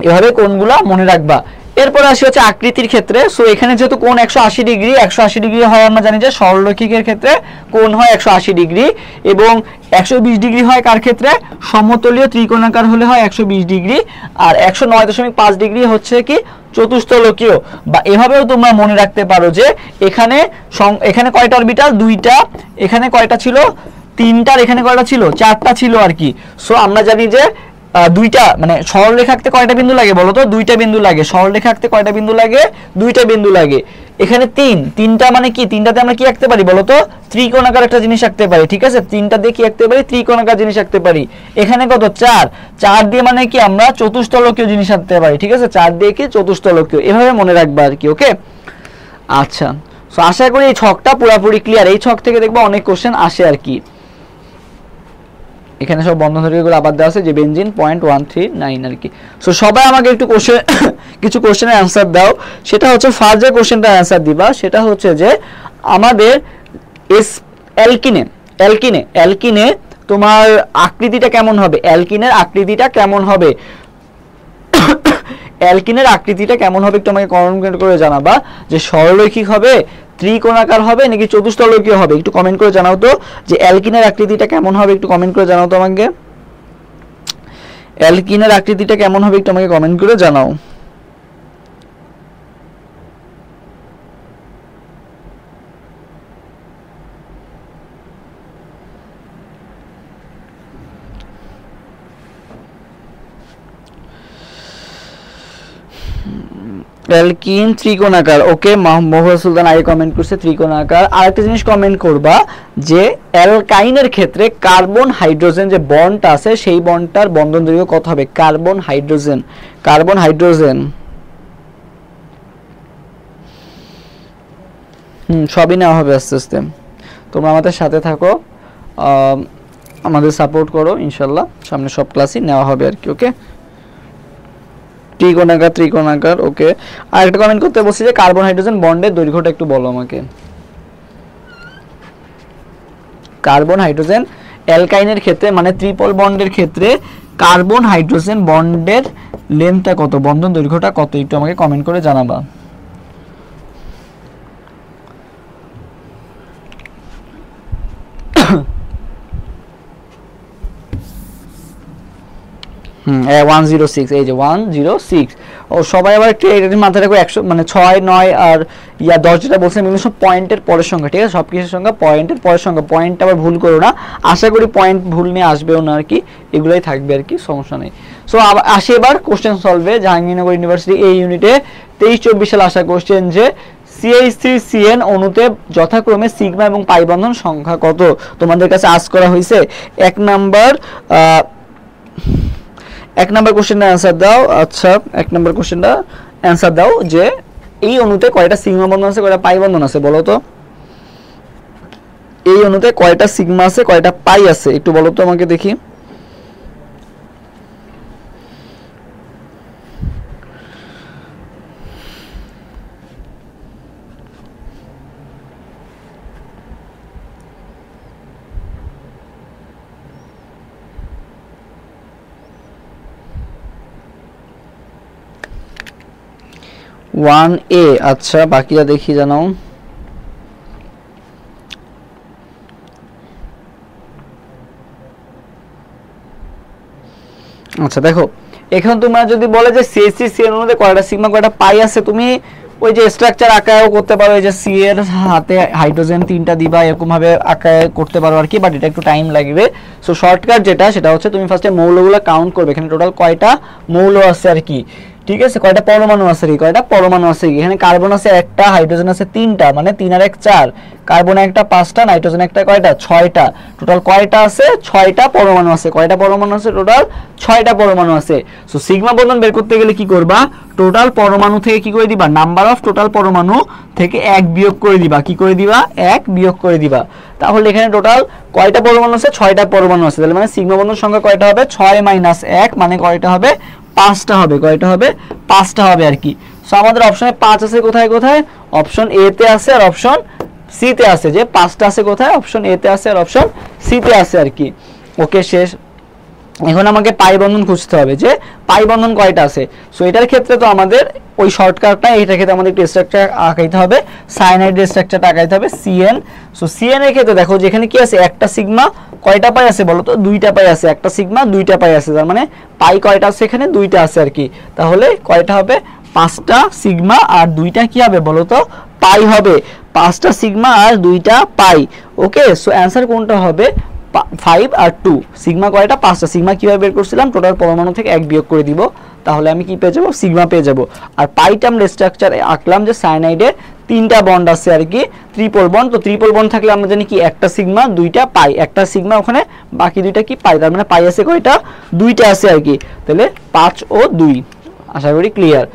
এভাবে কোণগুলো মনে রাখবা। এরপর আসি হচ্ছে আকৃতির ক্ষেত্রে। সো এখানে যেহেতু কোণ 180 ডিগ্রি, 180 ডিগ্রি হয় আমরা জানি যে সরলরৈখিকের ক্ষেত্রে কোণ হয় 180 ডিগ্রি, এবং 120 ডিগ্রি হয় কার ক্ষেত্রে? সমতলীয় ত্রিকোণাকার হলে হয় 120 ডিগ্রি। আর 109.5 ডিগ্রি হচ্ছে কি? চতুস্তলকীয়। বা এভাবেও তোমরা মনে রাখতে পারো যে এখানে এখানে কয়টা অরবিটাল? দুইটা। এখানে কয়টা ছিল? তিনটা। এখানে কয়টা ছিল? চারটা ছিল আর কি। সো আমরা জানি যে দুইটা মানে সরলরেখা আঁকতে কয়টা বিন্দু লাগে বলো তো? দুইটা বিন্দু লাগে। সরলরেখা আঁকতে কয়টা বিন্দু লাগে? দুইটা বিন্দু লাগে। এখানে তিনটা মানে কি? তিনটাতে আমরা কি আঁকতে পারি বলো তো? ত্রিকোণাকার একটা জিনিস আঁকতে পারি, ঠিক আছে? তিনটা দিয়ে কি আঁকতে পারি? ত্রিকোণাকার জিনিস আঁকতে পারি। এখানে কত? 4, 4 দিয়ে মানে কি? আমরা চতুস্তলকীয় জিনিস আঁকতে পারি, ঠিক আছে? 4 দিয়ে কি? চতুস্তলকীয়। এভাবে মনে রাখবা আর কি, ওকে? আচ্ছা সো আশা করি এই ছকটা পুরোপুরি ক্লিয়ার। এই ছক থেকে দেখবা অনেক কোশ্চেন আসে আর কি। এখানে সব বন্ধন দৈর্ঘ্যগুলো আবার দেওয়া আছে যে বেনজিন 0.139 আর কি। সো সবাই আমাকে একটু কোশ্চেন কিছু কোশ্চেনের অ্যানসার দাও। সেটা হচ্ছে ফার্স্ট যে কোশ্চেনটা অ্যানসার দিবা সেটা হচ্ছে যে আমাদের অ্যালকিনে তোমার আকৃতিটা কেমন হবে? অ্যালকিনের আকৃতিটা কেমন হবে? অ্যালকিনের আকৃতিটা কেমন হবে একটু আমাকে কমেন্ট করে জানাবা। যে সরলরৈখিক হবে, ত্রিকোণাকার হবে, নাকি চতুস্তলকীয় হবে? একটু কমেন্ট করে জানাও তো যে অ্যালকিনের আকৃতিটা কেমন হবে। একটু কমেন্ট করে জানাও তো আমাকে। অ্যালকিনের আকৃতিটা কেমন হবে একটু আমাকে কমেন্ট করে জানাও। অ্যালকিন ত্রিকোণাকার। ওকে, মোহাম্মদ সুলতান আগে কমেন্ট করছে ত্রিকোণাকার। আরেকটা জিনিস কমেন্ট করবা যে অ্যালকাইনের ক্ষেত্রে কার্বন হাইড্রোজেন যে বন্ডটা আছে সেই বন্ডটার বন্ধন দৈর্ঘ্য কত হবে? কার্বন হাইড্রোজেন, কার্বন হাইড্রোজেন সবই নেওয়া হবে আস্তে আস্তে। তোমরা আমাদের সাথে থাকো, আমাদের সাপোর্ট করো, ইনশাল্লাহ সামনে সব ক্লাসই নেওয়া হবে আর কি। ওকে, ত্রিকোণাকার ত্রিকোণাকার। ওকে, আর একটা কমেন্ট করতে বলছি যে কার্বন হাইড্রোজেন বন্ডের দৈর্ঘ্যটা একটু বলো আমাকে। কার্বন হাইড্রোজেন অ্যালকাইনের ক্ষেত্রে মানে ট্রিপল বন্ডের ক্ষেত্রে কার্বন হাইড্রোজেন বন্ডের লেন্থটা কত, বন্ধন দৈর্ঘ্যটা কত, একটু আমাকে কমেন্ট করে জানাবা। হুম, 106, এই যে 106। ও সবাই আবার একটু এটা মাথায় রাখো, 100 মানে 6 9 আর 10 যেটা বলছিলাম এগুলো সব পয়েন্টের পরের সংখ্যা, ঠিক আছে? সব কিছুর সংখ্যা পয়েন্টের পরের সংখ্যা, পয়েন্ট আবার ভুল করো না। আশা করি পয়েন্ট ভুল নিয়ে আসবেও না আর কি, এগুলাই থাকবে আর কি, সমস্যা নেই। সো আসি এবার কোশ্চেন সলভে। জাহাঙ্গীরনগর ইউনিভার্সিটি এই ইউনিটে 23-24 সালে আসা কোশ্চেন যে CH3CN অণুতে যথাক্রমে সিগমা এবং পাই বন্ধন সংখ্যা কত তোমাদের কাছে আস্ক করা হয়েছে। এক নাম্বার কোশ্চেনটা অ্যান্সার দাও। আচ্ছা, এক নাম্বার কোশ্চেনটা অ্যান্সার দাও যে এই অণুতে কয়টা সিগমা বন্ধন আছে, কয়টা পাই বন্ধন আছে বলো তো। এই অণুতে কয়টা সিগমা আছে, কয়টা পাই আছে, একটু বলো তো আমাকে দেখি। ওয়ান এ। আচ্ছা, বাকিরা দেখি জানাও। আচ্ছা দেখো, এখন তোমরা যদি বলে যে CH3CN অণুতে কয়টা সিগমা কয়টা পাই আছে, তুমি ওই যে স্ট্রাকচার আকারেও করতে পারো, এই যে সি এর হাতে হাইড্রোজেন 3টা দিবা, এরকম ভাবে আকারে করতে পারো আর কি, বাট এটা একটু টাইম লাগবে। সো শর্টকাট যেটা সেটা হচ্ছে তুমি ফার্স্টে মৌলগুলো কাউন্ট করবে, এখানে টোটাল কয়টা মৌল আছে আর কি, ঠিক আছে? কয়টা পরমাণু আছে কি, কয়টা পরমাণু আছে কি। এখানে কার্বন আছে একটা, হাইড্রোজেন আছে 3টা, মানে 3 আর 1 4, কার্বন একটা 5টা, নাইট্রোজেন একটা কয়টা 6টা, টোটাল কয়টা আছে 6টা পরমাণু আছে। কয়টা পরমাণু আছে? টোটাল 6টা পরমাণু আছে। সো সিগমা বন্ধন বের করতে গেলে কি করবা, টোটাল পরমাণু থেকে কি করে দিবা, নাম্বার অফ টোটাল পরমাণু থেকে 1 বিয়োগ করে দিবা। কি করে দিবা? 1 বিয়োগ করে দিবা। তাহলে এখানে টোটাল কয়টা পরমাণু আছে? 6টা পরমাণু আছে। তাহলে মানে সিগমা বন্ধন সংখ্যা কয়টা হবে? 6 - 1 মানে কয়টা হবে? 5টা হবে। কয়টা হবে? 5টা হবে আর কি। সো আমাদের অপশনে 5 আছে কোথায় কোথায়? অপশন এ তে আছে আর অপশন সি তে আছে। যে 5টা আছে কোথায়? অপশন এ তে আছে আর অপশন সি তে আছে আর কি। ওকে, শেষ। এখন আমাকে পাই বন্ধন খুঁজতে হবে যে পাই বন্ধন কয়টা আছে। সো এটার ক্ষেত্রে তো আমাদের ওই শর্টকাটটা, এইটার ক্ষেত্রে আমাদের একটু স্ট্রাকচার আঁকাইতে হবে, সায়ানাইডের স্ট্রাকচারটা আঁকাইতে হবে CN। সো CN এর ক্ষেত্রে দেখো যেখানে কি আছে, একটা সিগমা কয়টা পাই আছে বলো তো? 2টা পাই আছে। একটা সিগমা 2টা পাই আছে, তার মানে পাই কয়টা আছে? এখানে 2টা আছে আর কি। তাহলে কয়টা হবে? 5টা সিগমা আর 2টা কি হবে বলো তো? পাই হবে। 5টা সিগমা আর 2টা পাই। ওকে, সো অ্যান্সার কোনটা হবে? 5 আর 2। সিগমা কয়টা? 5টা। সিগমা কিভাবে বের করছিলাম? টোটাল পরমাণু থেকে 1 বিয়োগ করে দিব, তাহলে আমি কি পেয়ে যাব? সিগমা পেয়ে যাব। আর পাই টার্মের স্ট্রাকচারে আঁকলাম যে সায়ানাইডের 3টা বন্ড আছে আর কি, ট্রিপল বন্ড। তো ট্রিপল বন্ড থাকলে আমরা জানি কি, একটা সিগমা 2টা পাই, একটা সিগমা ওখানে, বাকি 2টা কি পাই, তার মানে পাই আছে কয়টা? 2টা আছে আর কি। তাহলে 5 ও 2। আশা করি ক্লিয়ার।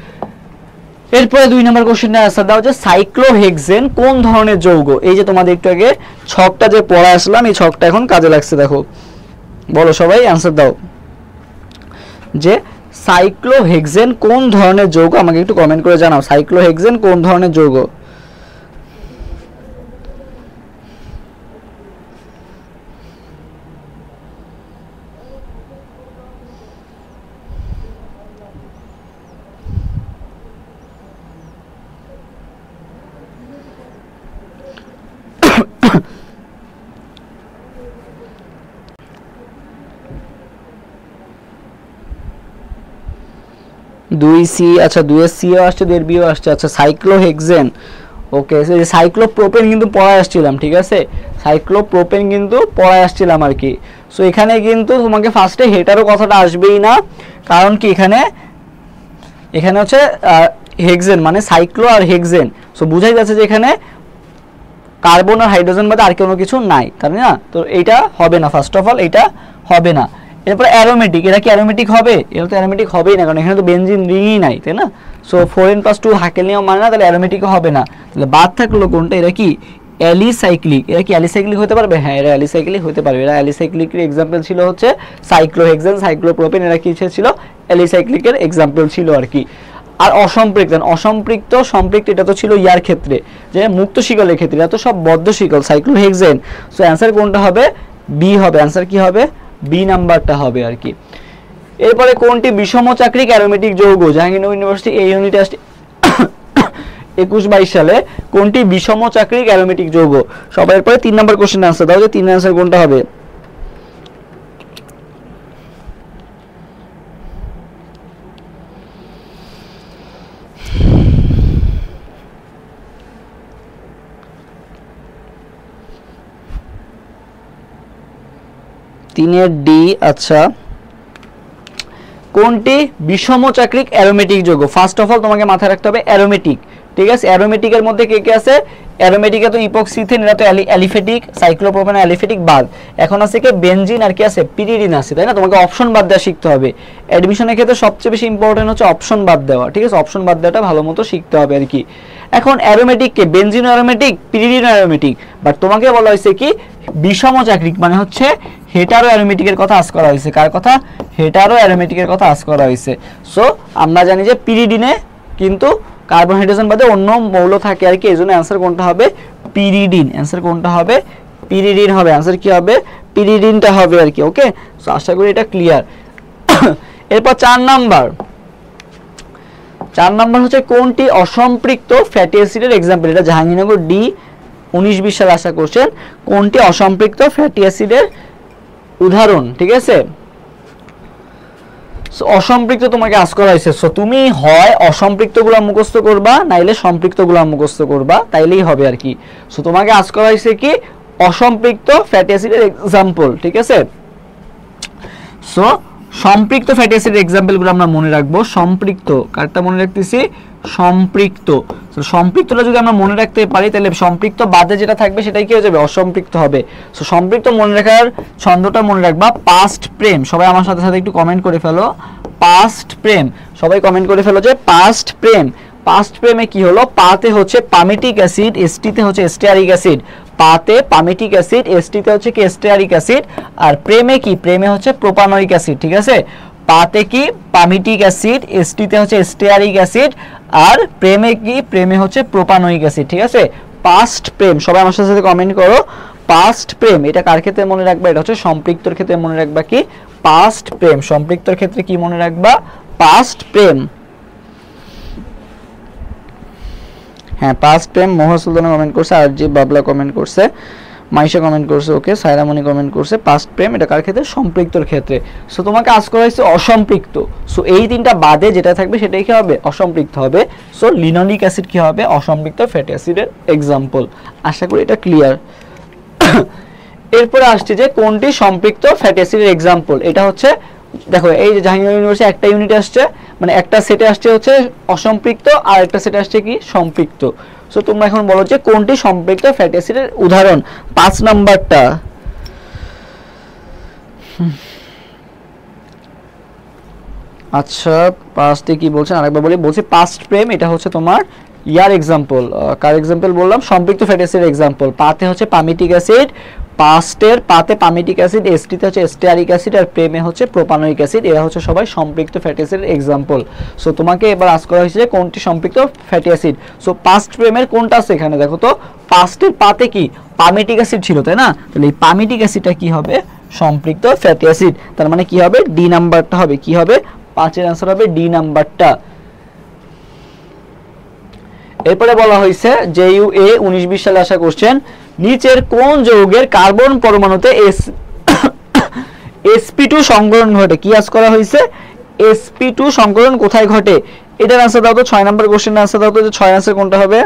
এরপরে 2 নম্বর কোশ্চেনটা আনসার দাও যে সাইক্লোহেক্সেন কোন ধরনের যৌগ। এই যে তোমাদের একটু আগে ছকটা যে পড়া আসলাম, এই ছকটা এখন কাজে লাগছে। দেখো, বলো সবাই আনসার দাও যে সাইক্লোহেক্সেন কোন ধরনের যৌগ, আমাকে একটু কমেন্ট করে জানাও। সাইক্লোহেক্সেন কোন ধরনের যৌগ? দুই সি। আচ্ছা, 2 সিও আসছে, 2 বিও আসছে। আচ্ছা, সাইক্লোহেক্সেন। ওকে, সাইক্লোপ্রোপেন কিন্তু পড়ায় আসছিলাম, ঠিক আছে? সাইক্লোপ্রোপেন কিন্তু পড়ায় আসছিলাম আর কি। সো এখানে কিন্তু তোমাকে ফার্স্টে হেটারও কথাটা আসবেই না, কারণ কি এখানে এখানে হচ্ছে হেক্সেন মানে সাইক্লো আর হেক্সেন। সো বুঝাই যাচ্ছে যে এখানে কার্বন আর হাইড্রোজেন বাদে আর কোনো কিছু নাই, তাই না? তো এইটা হবে না, ফার্স্ট অফ অল এইটা হবে না। এরপরে অ্যারোমেটিক, এরা কি অ্যারোমেটিক হবে? এরা তো অ্যারোমেটিক হবেই না, কারণ এখানে তো বেনজিন রিংই নাই, তাই না? সো 4n+2 হাকেল নিয়ম মানে না, তাহলে অ্যারোমেটিকও হবে না। তাহলে বাদ থাকলো কোনটা? এরা কি অ্যালিসাইক্লিক। এরা কি অ্যালিসাইক্লিক হতে পারবে? হ্যাঁ, এরা অ্যালিসাইক্লিক হতে পারবে। এরা অ্যালিসাইক্লিকের এক্সাম্পল ছিল হচ্ছে সাইক্লোহেক্সেন, সাইক্লোপ্রোপেন, এরা কি ছিল? অ্যালিসাইক্লিকের এক্সাম্পল ছিল আর কি। আর অসম্পৃক্ত, অসম্পৃক্ত সম্পৃক্ত এটা তো ছিল ইয়ার ক্ষেত্রে, যে মুক্ত শিকলের ক্ষেত্রে, এটা তো সব বদ্ধ শিকল, সাইক্লোহেক্সেন। সো অ্যান্সার কোনটা হবে? বি হবে। অ্যান্সার কি হবে? বি নাম্বারটা হবে আর কি। এরপরে কোনটি বিষমচাক্রিক অ্যারোমেটিক যৌগ? জাহাঙ্গীরনগর ইউনিভার্সিটি এই ইউনিটে আসছে 21-22 সালে, কোনটি বিষমচাক্রিক অ্যারোমেটিক যৌগ? সবাই এরপরে 3 নম্বর কোশ্চেন আনসার দাও, যে 3 আনসার কোনটা হবে? তিনের ডি। আচ্ছা, কোনটি বিষমচাক্রিক অ্যারোমেটিক যৌগ? ফার্স্ট অফ অল তোমাকে মাথায় রাখতে হবে অ্যারোমেটিক, ঠিক আছে? অ্যারোমেটিকের মধ্যে কে কে আছে? অ্যারোমেটিকে তো ইপক্সিথেন, এরা তো অ্যালিফেটিক, সাইক্লোপ্রোপেন অ্যালিফেটিক বাদ। এখন আছে কি বেনজিন আর কি আছে? পিরিডিন আছে, তাই না? তোমাকে অপশন বাদ দেওয়া শিখতে হবে। অ্যাডমিশনের ক্ষেত্রে সবচেয়ে বেশি ইম্পর্টেন্ট হচ্ছে অপশন বাদ দেওয়া, ঠিক আছে? অপশন বাদ দেওয়াটা ভালো মতো শিখতে হবে আর কি। এখন অ্যারোমেটিককে benzene aromatic, pyridine aromatic, but তোমাকে বলা হয়েছে কি বিষমচাক্রিক, মানে হচ্ছে হেটারো অ্যারোমেটিকের কথা আজ করা হয়েছে। কার কথা? হেটারো অ্যারোমেটিকের কথা আজ করা হয়েছে। সো আমরা জানি যে পিরিডিনে কিন্তু কার্বন হাইড্রোজেন বাদে অন্য মৌল থাকে আর কি, এই জন্য অ্যান্সার কোনটা হবে? পিরিডিন। অ্যান্সার কোনটা হবে? পিরিডিন হবে। অ্যান্সার কি হবে? পিরিডিনটা হবে আর কি। ওকে, সো আশা করি এটা ক্লিয়ার। এরপর 4 নাম্বার হচ্ছে কোনটি অসম্পৃক্ত ফ্যাটি অ্যাসিডের এক্সাম্পল? এটা জাহাঙ্গীরনগর ডি 19-20 সালে আশা করছেন, কোনটি অসম্পৃক্ত ফ্যাটি অ্যাসিডের উদাহরণ? ঠিক আছে, অসম্পৃক্ত তোমাকে আজ করা হয়েছে। সো তুমি হয় অসম্পৃক্তগুলো মুখস্থ করবা, নাইলে সম্পৃক্তগুলো মুখস্থ করবা, তাইলেই হবে আর কি। সো তোমাকে আজ করা হয়েছে কি অসম্পৃক্ত ফ্যাটি অ্যাসিডের এক্সাম্পল, ঠিক আছে? সো সম্পৃক্ত ফ্যাটি অ্যাসিডের এক্সাম্পলগুলো আমরা মনে রাখবো। সম্পৃক্ত, কারটা মনে রাখতেছি? সম্পৃক্ত। সো সম্পৃক্তটা যদি আমরা মনে রাখতে পারি, তাহলে সম্পৃক্ত বাদে যেটা থাকবে সেটাই কি হয়ে যাবে? অসম্পৃক্ত হবে। সো সম্পৃক্ত মনে রাখার ছন্দটা মনে রাখবা, পাস্ট প্রেম। সবাই আমার সাথে সাথে একটু কমেন্ট করে ফেলো, পাস্ট প্রেম। সবাই কমেন্ট করে ফেলো যে পাস্ট প্রেম। পাস্ট প্রেমে কি হলো? পাতে হচ্ছে পামিটিক অ্যাসিড, এসটিতে হচ্ছে স্টিয়ারিক অ্যাসিড। পাতে পামিটিক অ্যাসিড, এসটিতে হচ্ছে কি স্টিয়ারিক অ্যাসিড, আর প্রেমে কি? প্রেমে হচ্ছে প্রোপানোইক অ্যাসিড, ঠিক আছে? পাতে কি? পামিটিক অ্যাসিড, এসটিতে হচ্ছে স্টিয়ারিক অ্যাসিড, আর প্রেমে কি? প্রেমে হচ্ছে প্রোপানোইক অ্যাসিড, ঠিক আছে? পাস্ট প্রেম। সবাই আমার সাথে কমেন্ট করো, পাস্ট প্রেম। এটা কার ক্ষেত্রে মনে রাখবা? এটা হচ্ছে সম্পৃক্তর ক্ষেত্রে মনে রাখবা কি? পাস্ট প্রেম। সম্পৃক্তর ক্ষেত্রে কি মনে রাখবা? পাস্ট প্রেম। হ্যাঁ, পাস্ট প্রেম। মোহর সুলতানা কমেন্ট করছে, আরজি বাবলা কমেন্ট করছে, মাইশা কমেন্ট করছে, ওকে, সাইরামণি কমেন্ট করছে। পাস্ট প্রেম এটা কার ক্ষেত্রে? সম্পৃক্তর ক্ষেত্রে। সো তোমাকে আজ করা হয়েছে অসম্পৃক্ত। সো এই তিনটা বাদে যেটা থাকবে সেটাই কি হবে? অসম্পৃক্ত হবে। সো লিনোলিক অ্যাসিড কি হবে? অসম্পৃক্ত ফ্যাটি অ্যাসিডের এক্সাম্পল। আশা করি এটা ক্লিয়ার। এরপরে আসছে যে কোনটি সম্পৃক্ত ফ্যাটি অ্যাসিডের এক্সাম্পল? এটা হচ্ছে দেখো, এই যে জাহাঙ্গীরনগর ইউনিভার্সিটি একটা ইউনিট আসছে, মানে একটা সেটে আসছে হচ্ছে অসম্পৃক্ত, আর একটা সেটে আসছে কি? সম্পৃক্ত। সো তোমরা এখন বলো যে কোনটি সম্পৃক্ত ফ্যাটি অ্যাসিডের উদাহরণ? 5 নাম্বারটা। আচ্ছা, পাঁচটি কি বলছেন আরেকবার বলি। বলছি পাস্ট প্রেম এটা হচ্ছে তোমার ইয়ার এক্সাম্পল। কার এক্সাম্পল বললাম? সম্পৃক্ত ফ্যাটি অ্যাসিডের এক্সাম্পল। পাতে হচ্ছে পামিটিক অ্যাসিড, পাস্টের পাতে পামিটিক অ্যাসিড, এসটিতে হচ্ছে স্টিয়ারিক অ্যাসিড, আর প্রেমে হচ্ছে প্রোপানোইক অ্যাসিড। এরা হচ্ছে সবাই সম্পৃক্ত ফ্যাটি অ্যাসিডের এক্সাম্পল। সো তোমাকে এবার আজ করা হয়েছে যে কোনটি সম্পৃক্ত ফ্যাটি অ্যাসিড। সো পাস্ট প্রেমের কোনটা আছে এখানে? দেখো তো, পাস্টের পাতে কি? পামিটিক অ্যাসিড ছিল, তাই না? তাহলে এই পামিটিক অ্যাসিডটা কি হবে? সম্পৃক্ত ফ্যাটি অ্যাসিড। তার মানে কি হবে? ডি নাম্বারটা হবে। কি হবে? 5-এর আনসার হবে ডি নাম্বারটা। এরপরে বলা হয়েছে JUA 19-20 সালে আসা কোশ্চেন, নিচের কোন যৌগের কার্বন পরমাণুতে sp2 সংকরণ ঘটে? কি আজ করা হয়েছে? sp2 সংকরণ কোথায় ঘটে? এটার আনসার দাও তো। 6 নম্বর কোশ্চেনের আনসার দাও তো, যে 6 আনসার কোনটা হবে?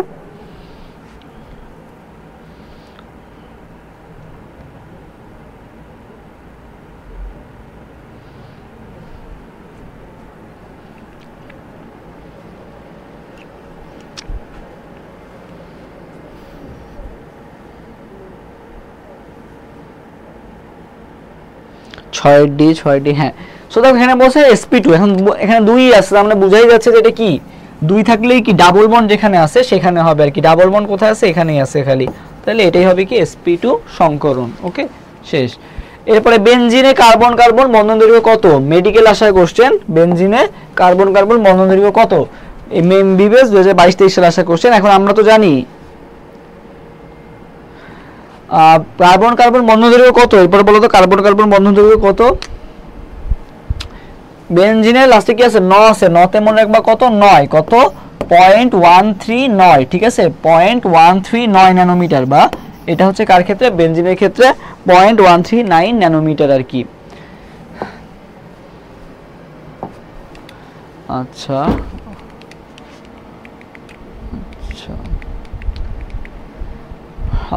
6D হ্যাঁ। সো দেখো এখানে বলছে sp2, এখন এখানে 2 আছে, আমরা বুঝাই যাচ্ছে যে এটা কি 2 থাকলেই কি ডাবল বন্ড যেখানে আছে সেখানে হবে আর কি, ডাবল বন্ড কোথায় আছে এখানেই আছে খালি, তাহলে এটাই হবে কি sp2 সংকরণ। ওকে শেষ। এরপরে বেনজিনে কার্বন কার্বন বন্ধন দৈর্ঘ্য কত, মেডিকেল আসার কোশ্চেন, বেনজিনে কার্বন কার্বন বন্ধন দৈর্ঘ্য কত, এমবিবিএস 2022-23 সালে আসা কোশ্চেন। এখন আমরা তো জানি কার্বন কার্বন বন্ধন দৈর্ঘ্য কত, এরপরে বলো তো কার্বন কার্বন বন্ধন দৈর্ঘ্য কত। বেনজিনের লাস্টে কি আছে 9 আছে, 9তে মনে রাখবা কত 9, কত 0.139, ঠিক আছে 0.139 ন্যানোমিটার, বা এটা হচ্ছে কার ক্ষেত্রে, বেনজিনের ক্ষেত্রে 0.139 ন্যানোমিটার আর কি। আচ্ছা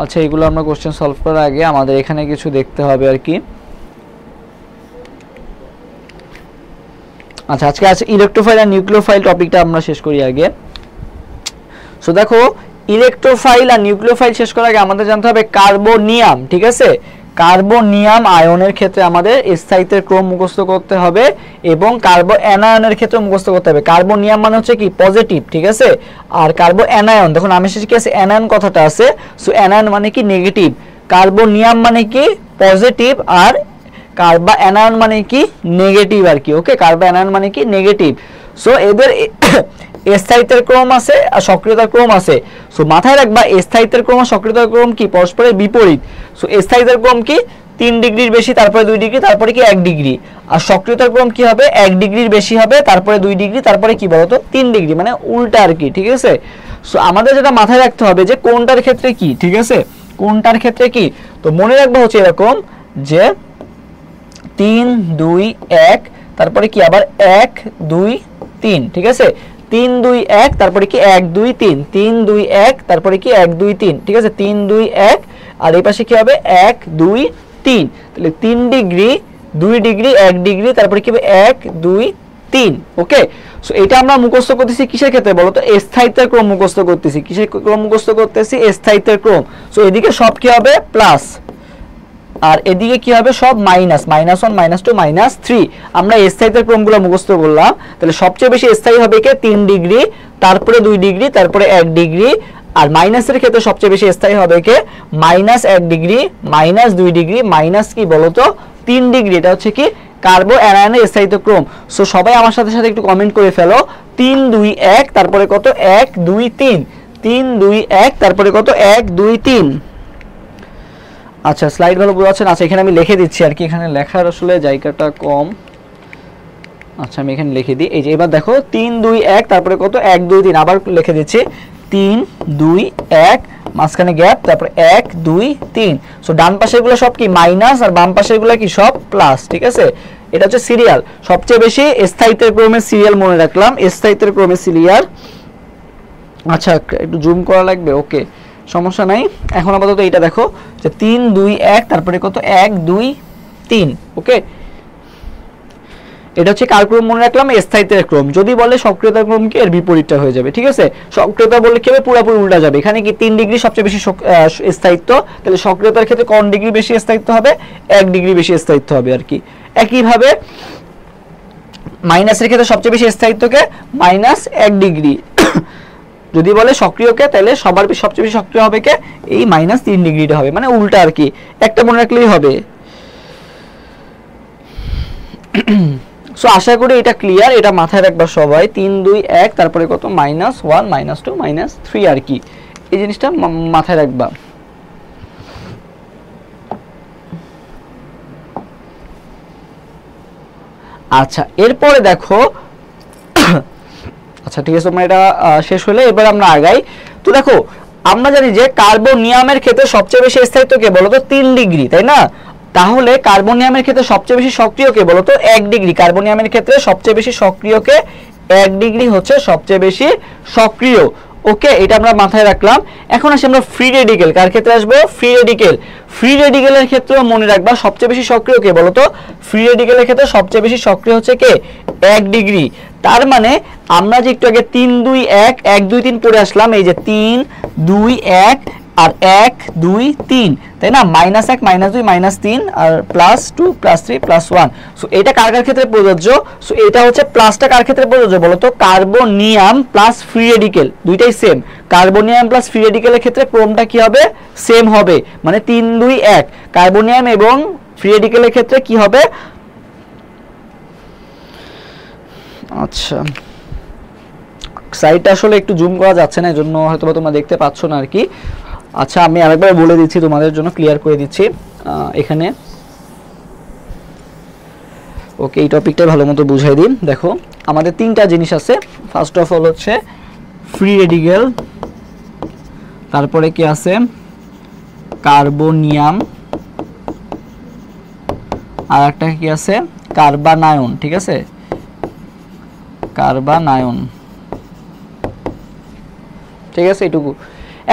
আচ্ছা এগুলো আমরা কোশ্চেন সলভ করার আগে আমাদের এখানে কিছু দেখতে হবে আর কি। আচ্ছা আজকে আছে ইলেকট্রোফাইল আর নিউক্লিওফাইল টপিকটা আমরা শেষ করি আগে। সো দেখো ইলেকট্রোফাইল আর নিউক্লিওফাইল শেষ করার আগে আমাদের জানতে হবে কার্বোনিয়াম, ঠিক আছে কার্বোনিয়াম আয়নের ক্ষেত্রে আমাদের স্থায়িত্বের ক্রম মুখস্থ করতে হবে এবং কার্বো অ্যানায়নের ক্ষেত্রে মুখস্থ করতে হবে। কার্বোনিয়াম মানে হচ্ছে কি পজিটিভ, ঠিক আছে, আর কার্বো অ্যানায়ন দেখুন আমি শেষে কি আছে অ্যানায়ন কথাটা আছে, সো অ্যানায়ন মানে কি নেগেটিভ, কার্বোনিয়াম মানে কি পজিটিভ, আর কার্বো অ্যানায়ন মানে কি নেগেটিভ আর কি। ওকে কার্বো অ্যানায়ন মানে কি নেগেটিভ। সো এদের স্থায়িত্বের ক্রম আছে আর সক্রিয়তার ক্রম আছে। সো মাথায় রাখবা স্থায়িত্বের ক্রম আর সক্রিয়তার ক্রম কি পরস্পরের বিপরীত। সো স্থায়িত্বের ক্রম কি 3 ডিগ্রির বেশি, তারপরে 2 ডিগ্রি, তারপরে কি 1 ডিগ্রি, আর সক্রিয়তার ক্রম কি হবে 1 ডিগ্রির বেশি হবে, তারপরে 2 ডিগ্রি, তারপরে কি বলতো 3 ডিগ্রি, মানে উল্টা আর কি, ঠিক আছে। সো আমাদের যেটা মাথায় রাখতে হবে যে কোনটার ক্ষেত্রে কি, ঠিক আছে কোনটার ক্ষেত্রে কি। তো মনে রাখবা হচ্ছে এরকম যে 3 2 1 তারপরে কি আবার 1 2 3, ঠিক আছে 3 2 1 তারপরে কি 1 2 3, 3 2 1 তারপরে কি 1 2 3, ঠিক আছে 3 2 1, আর এই পাশে কি হবে 1 2 3, তাহলে 3 ডিগ্রি 2 ডিগ্রি 1 ডিগ্রি, তারপরে কি হবে 1 2 3। ওকে সো এটা আমরা মুখস্থ করতেছি কিসের ক্ষেত্রে বলো তো, স্থায়িত্বের ক্রম মুখস্থ করতেছি। কিসের ক্রম মুখস্থ করতেছি, স্থায়িত্বের ক্রম। সো এদিকে সব কি হবে প্লাস, আর এদিকে কি হবে সব মাইনাস, -1 -2 -3। আমরা স্থায়িত্বের ক্রমগুলো মুখস্থ করলাম, তাহলে সবচেয়ে বেশি স্থায়ী হবে কি 3 ডিগ্রি, তারপরে 2 ডিগ্রি, তারপরে 1 ডিগ্রি, আর মাইনাসের ক্ষেত্রে সবচেয়ে বেশি স্থায়ী হবে কি -1 ডিগ্রি, -2 ডিগ্রি, মাইনাস কি বলতো 3 ডিগ্রি। এটা হচ্ছে কি কার্বো অ্যানায়নের স্থায়িত্ব ক্রম। সো সবাই আমার সাথে সাথে একটু কমেন্ট করে ফেলো 3 2 1 তারপরে কত 1 2 3, 3 2 1 তারপরে কত 1 2 3। আচ্ছা স্লাইড ভালো বোঝা যাচ্ছে না? আচ্ছা এখানে আমি লিখে দিচ্ছি আর কি, এখানে লেখার আসলে জায়গাটা কম। আচ্ছা আমি এখানে লিখে দিই, এই যে এবার দেখো 3 2 1 তারপরে কত 1 2 3, আবার লিখে দিচ্ছি 3 2 1 মাঝখানে গ্যাপ, তারপর 1 2 3। সো ডান পাশেরগুলো সব কি মাইনাস আর বাম পাশেরগুলো কি সব প্লাস, ঠিক আছে। এটা হচ্ছে সিরিয়াল, সবচেয়ে বেশি স্থায়িত্বের ক্রমের সিরিয়াল মনে রাখলাম, স্থায়িত্বের ক্রমের সিরিয়াল। আচ্ছা একটু জুম করা লাগবে, ওকে সমস্যা নাই। এখন আপাতত এটা দেখো যে 3 2 1 তারপরে কত 1 2 3। ওকে এটা হচ্ছে কার ক্রম মনে রাখলাম, স্থায়িত্বের ক্রম। যদি বলে সক্রিয়তার ক্রম কি এর বিপরীতটা হয়ে যাবে, ঠিক আছে। সক্রিয়তা বললে কি হবে পুরোপুরি উল্টা যাবে। এখানে কি 3 ডিগ্রি সবচেয়ে বেশি স্থায়িত্ব, তাহলে সক্রিয়তার ক্ষেত্রে কোন ডিগ্রি বেশি স্থায়িত্ব হবে 1 ডিগ্রি বেশি স্থায়িত্ব হবে আর কি। একই ভাবে মাইনাসের ক্ষেত্রে সবচেয়ে বেশি স্থায়িত্বকে -1 ডিগ্রি, যদি বলে সক্রিয়কে তাহলে সবার সবচেয়ে বেশি সক্রিয় হবে কে এই -3 ডিগ্রিটা হবে, মানে উল্টা আর কি। একটা মনে রাখলেই হবে। সো আশা করি এটা ক্লিয়ার, এটা মাথায় রাখবা সবাই। 3 2 1 তারপরে কত -1 -2 -3 আর কি, এই জিনিসটা মাথায় রাখবা। আচ্ছা এরপরে দেখো আচ্ছা ঠিক আছে, তোমরা এটা শেষ হলে এবার আমরা আগাই। তো দেখো আমরা জানি যে কার্বোনিয়ামের ক্ষেত্রে সবচেয়ে বেশি স্থায়িত্ব কে বলো তো 3 ডিগ্রি, তাই না। তাহলে কার্বোনিয়ামের ক্ষেত্রে সবচেয়ে বেশি সক্রিয় কে বলো তো 1 ডিগ্রি। কার্বোনিয়ামের ক্ষেত্রে সবচেয়ে বেশি সক্রিয় কে 1 ডিগ্রি হচ্ছে সবচেয়ে বেশি সক্রিয়। ওকে এটা আমরা মাথায় রাখলাম। এখন আসি আমরা ফ্রি রেডিকেল, কার ক্ষেত্রে আসবো ফ্রি রেডিকেল। ফ্রি রেডিকেলের ক্ষেত্রেও মনে রাখবা সবচেয়ে বেশি সক্রিয় কে বলো তো, ফ্রি রেডিকেলের ক্ষেত্রে সবচেয়ে বেশি সক্রিয় হচ্ছে কে 1 ডিগ্রি। তার মানে আমরা যে একটু আগে 3 2 1 1 2 3 পড়ে আসলাম, এই যে 3 2 1 আর 1 2 3, তাই না? -1 -2 -3 আর +2 +3 +1। সো এটা কার কার ক্ষেত্রে প্রযোজ্য? সো এটা হচ্ছে প্লাসটা কার ক্ষেত্রে প্রযোজ্য বলো তো? কার্বনিয়াম প্লাস ফ্রি রেডিকেল, দুইটাই সেম। কার্বনিয়াম প্লাস ফ্রি রেডিকেলের ক্ষেত্রে ক্রমটা কি হবে? সেম হবে, মানে 3 2 1। কার্বনিয়াম এবং ফ্রি রেডিকেলের ক্ষেত্রে কি হবে? আচ্ছা, সাইডটা আসলে একটু জুম করা যাচ্ছে না, এজন্য হয়তো তোমরা দেখতে পাচ্ছ না আর কি। আচ্ছা, আমি আরেকবার বলে দিচ্ছি তোমাদের জন্য, ক্লিয়ার করে দিচ্ছি এখানে। ওকে, এই টপিকটা ভালো মতো বুঝাই দিন। দেখো, আমাদের তিনটা জিনিস আছে। ফার্স্ট অফ অল হচ্ছে ফ্রি রেডিকেল, তারপরে কি আছে? কার্বনিয়াম, আর একটা কি আছে? কার্বানায়ন। ঠিক আছে, কার্বানায়ন। ঠিক আছে, এটুকু।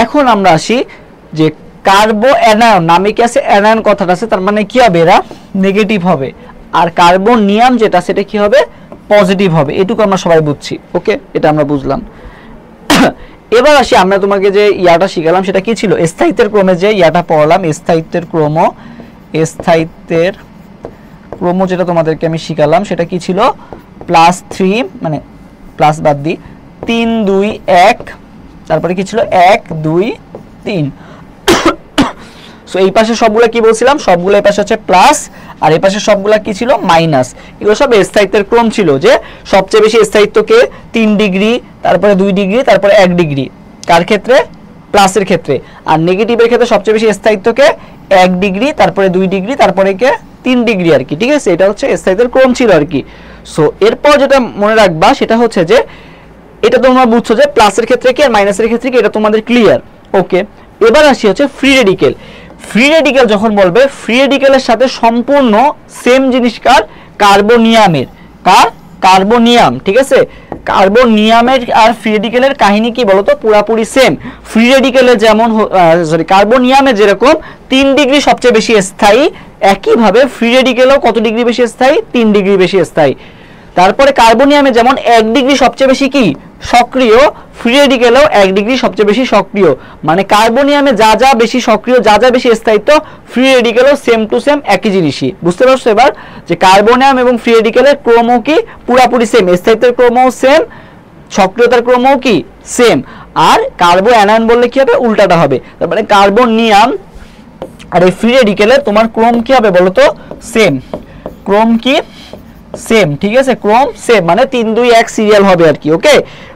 এখন আমরা আসি যে কার্বো অ্যানায়ন নামে কি আছে? অ্যানায়ন কথাটা আছে, তার মানে কি হবে? এরা নেগেটিভ হবে। আর কার্বনিয়াম যেটা, সেটা কি হবে? পজিটিভ হবে। এটুকু আমরা সবাই বুঝছি। ওকে, এটা আমরা বুঝলাম। এবার আসি, আমরা তোমাকে যে ইয়াটা শিখালাম সেটা কি ছিল? স্থায়িত্বের ক্রমে যে ইয়াটা পড়লাম, স্থায়িত্বের ক্রম। স্থায়িত্বের ক্রম যেটা তোমাদেরকে আমি শিখালাম সেটা কি ছিল? +3, মানে প্লাস বাদ দিই, 3 2 1, তারপরে কি ছিল? 1 2 3। সো এই পাশে সবগুলো কি বলছিলাম? সবগুলো এই পাশে হচ্ছে প্লাস, আর এই পাশে সবগুলো কি ছিল? মাইনাস। এগুলো সব স্থায়িত্বের ক্রম ছিল, যে সবচেয়ে বেশি স্থায়িত্বকে 3 ডিগ্রি, তারপরে 2 ডিগ্রি, তারপরে 1 ডিগ্রি। কার ক্ষেত্রে? প্লাসের ক্ষেত্রে। আর নেগেটিভের ক্ষেত্রে সবচেয়ে বেশি স্থায়িত্বকে 1 ডিগ্রি, তারপরে 2 ডিগ্রি, তারপরে কে 3 ডিগ্রি আর কি। ঠিক আছে, এটা হচ্ছে স্থায়িত্বের ক্রম ছিল আর কি। সো এরপর যেটা মনে রাখবা সেটা হচ্ছে যে এটা তোমরা বুঝছো যে প্লাসের ক্ষেত্রে কি আর মাইনাসের ক্ষেত্রে কি, এটা তোমাদের ক্লিয়ার। ওকে, এবার আসি হচ্ছে ফ্রি রেডিকেল। ফ্রি রেডিকেল যখন বলবে, ফ্রি রেডিকেলের সাথে সম্পূর্ণ সেম জিনিস কার? কার্বনিয়ামের। কার? কার্বনিয়াম। ঠিক আছে, কার্বনিয়ামের আর ফ্রি রেডিকেলের কাহিনী কি বলতো? পুরাপুরি সেম। ফ্রি রেডিকেলের যেমন কার্বনিয়ামে যেরকম 3 ডিগ্রি সবচেয়ে বেশি স্থায়ী, একইভাবে ফ্রি রেডিকেলও কত ডিগ্রি বেশি স্থায়ী? 3 ডিগ্রি বেশি স্থায়ী। তারপরে কার্বনিয়ামে যেমন 1 ডিগ্রি সবচেয়ে বেশি কি সক্রিয়, ফ্রি রেডিকেলও 1 ডিগ্রি সবচেয়ে বেশি সক্রিয়। মানে কার্বনিয়ামে যা যা বেশি সক্রিয়, যা যা বেশি স্থায়িত্ব, ফ্রি রেডিকেলও সেম টু সেম একই জিনিসই। বুঝতে পারছো এবার যে কার্বনিয়াম এবং ফ্রি রেডিকেলের ক্রমও কি পুরাপুরি সেম, স্থায়িত্বের ক্রমও সেম, সক্রিয়তার ক্রমও কি সেম। আর কার্বো অ্যানায়ন বললে কি হবে? উল্টাটা হবে। তার মানে কার্বনিয়াম আর এই ফ্রি রেডিকেলের তোমার ক্রম কি হবে বলো তো? সেম। ক্রম কি? সেম। ঠিক আছে, ক্রম সেম, মানে 3 2 1 সিরিয়াল হবে আর কি। ওকে,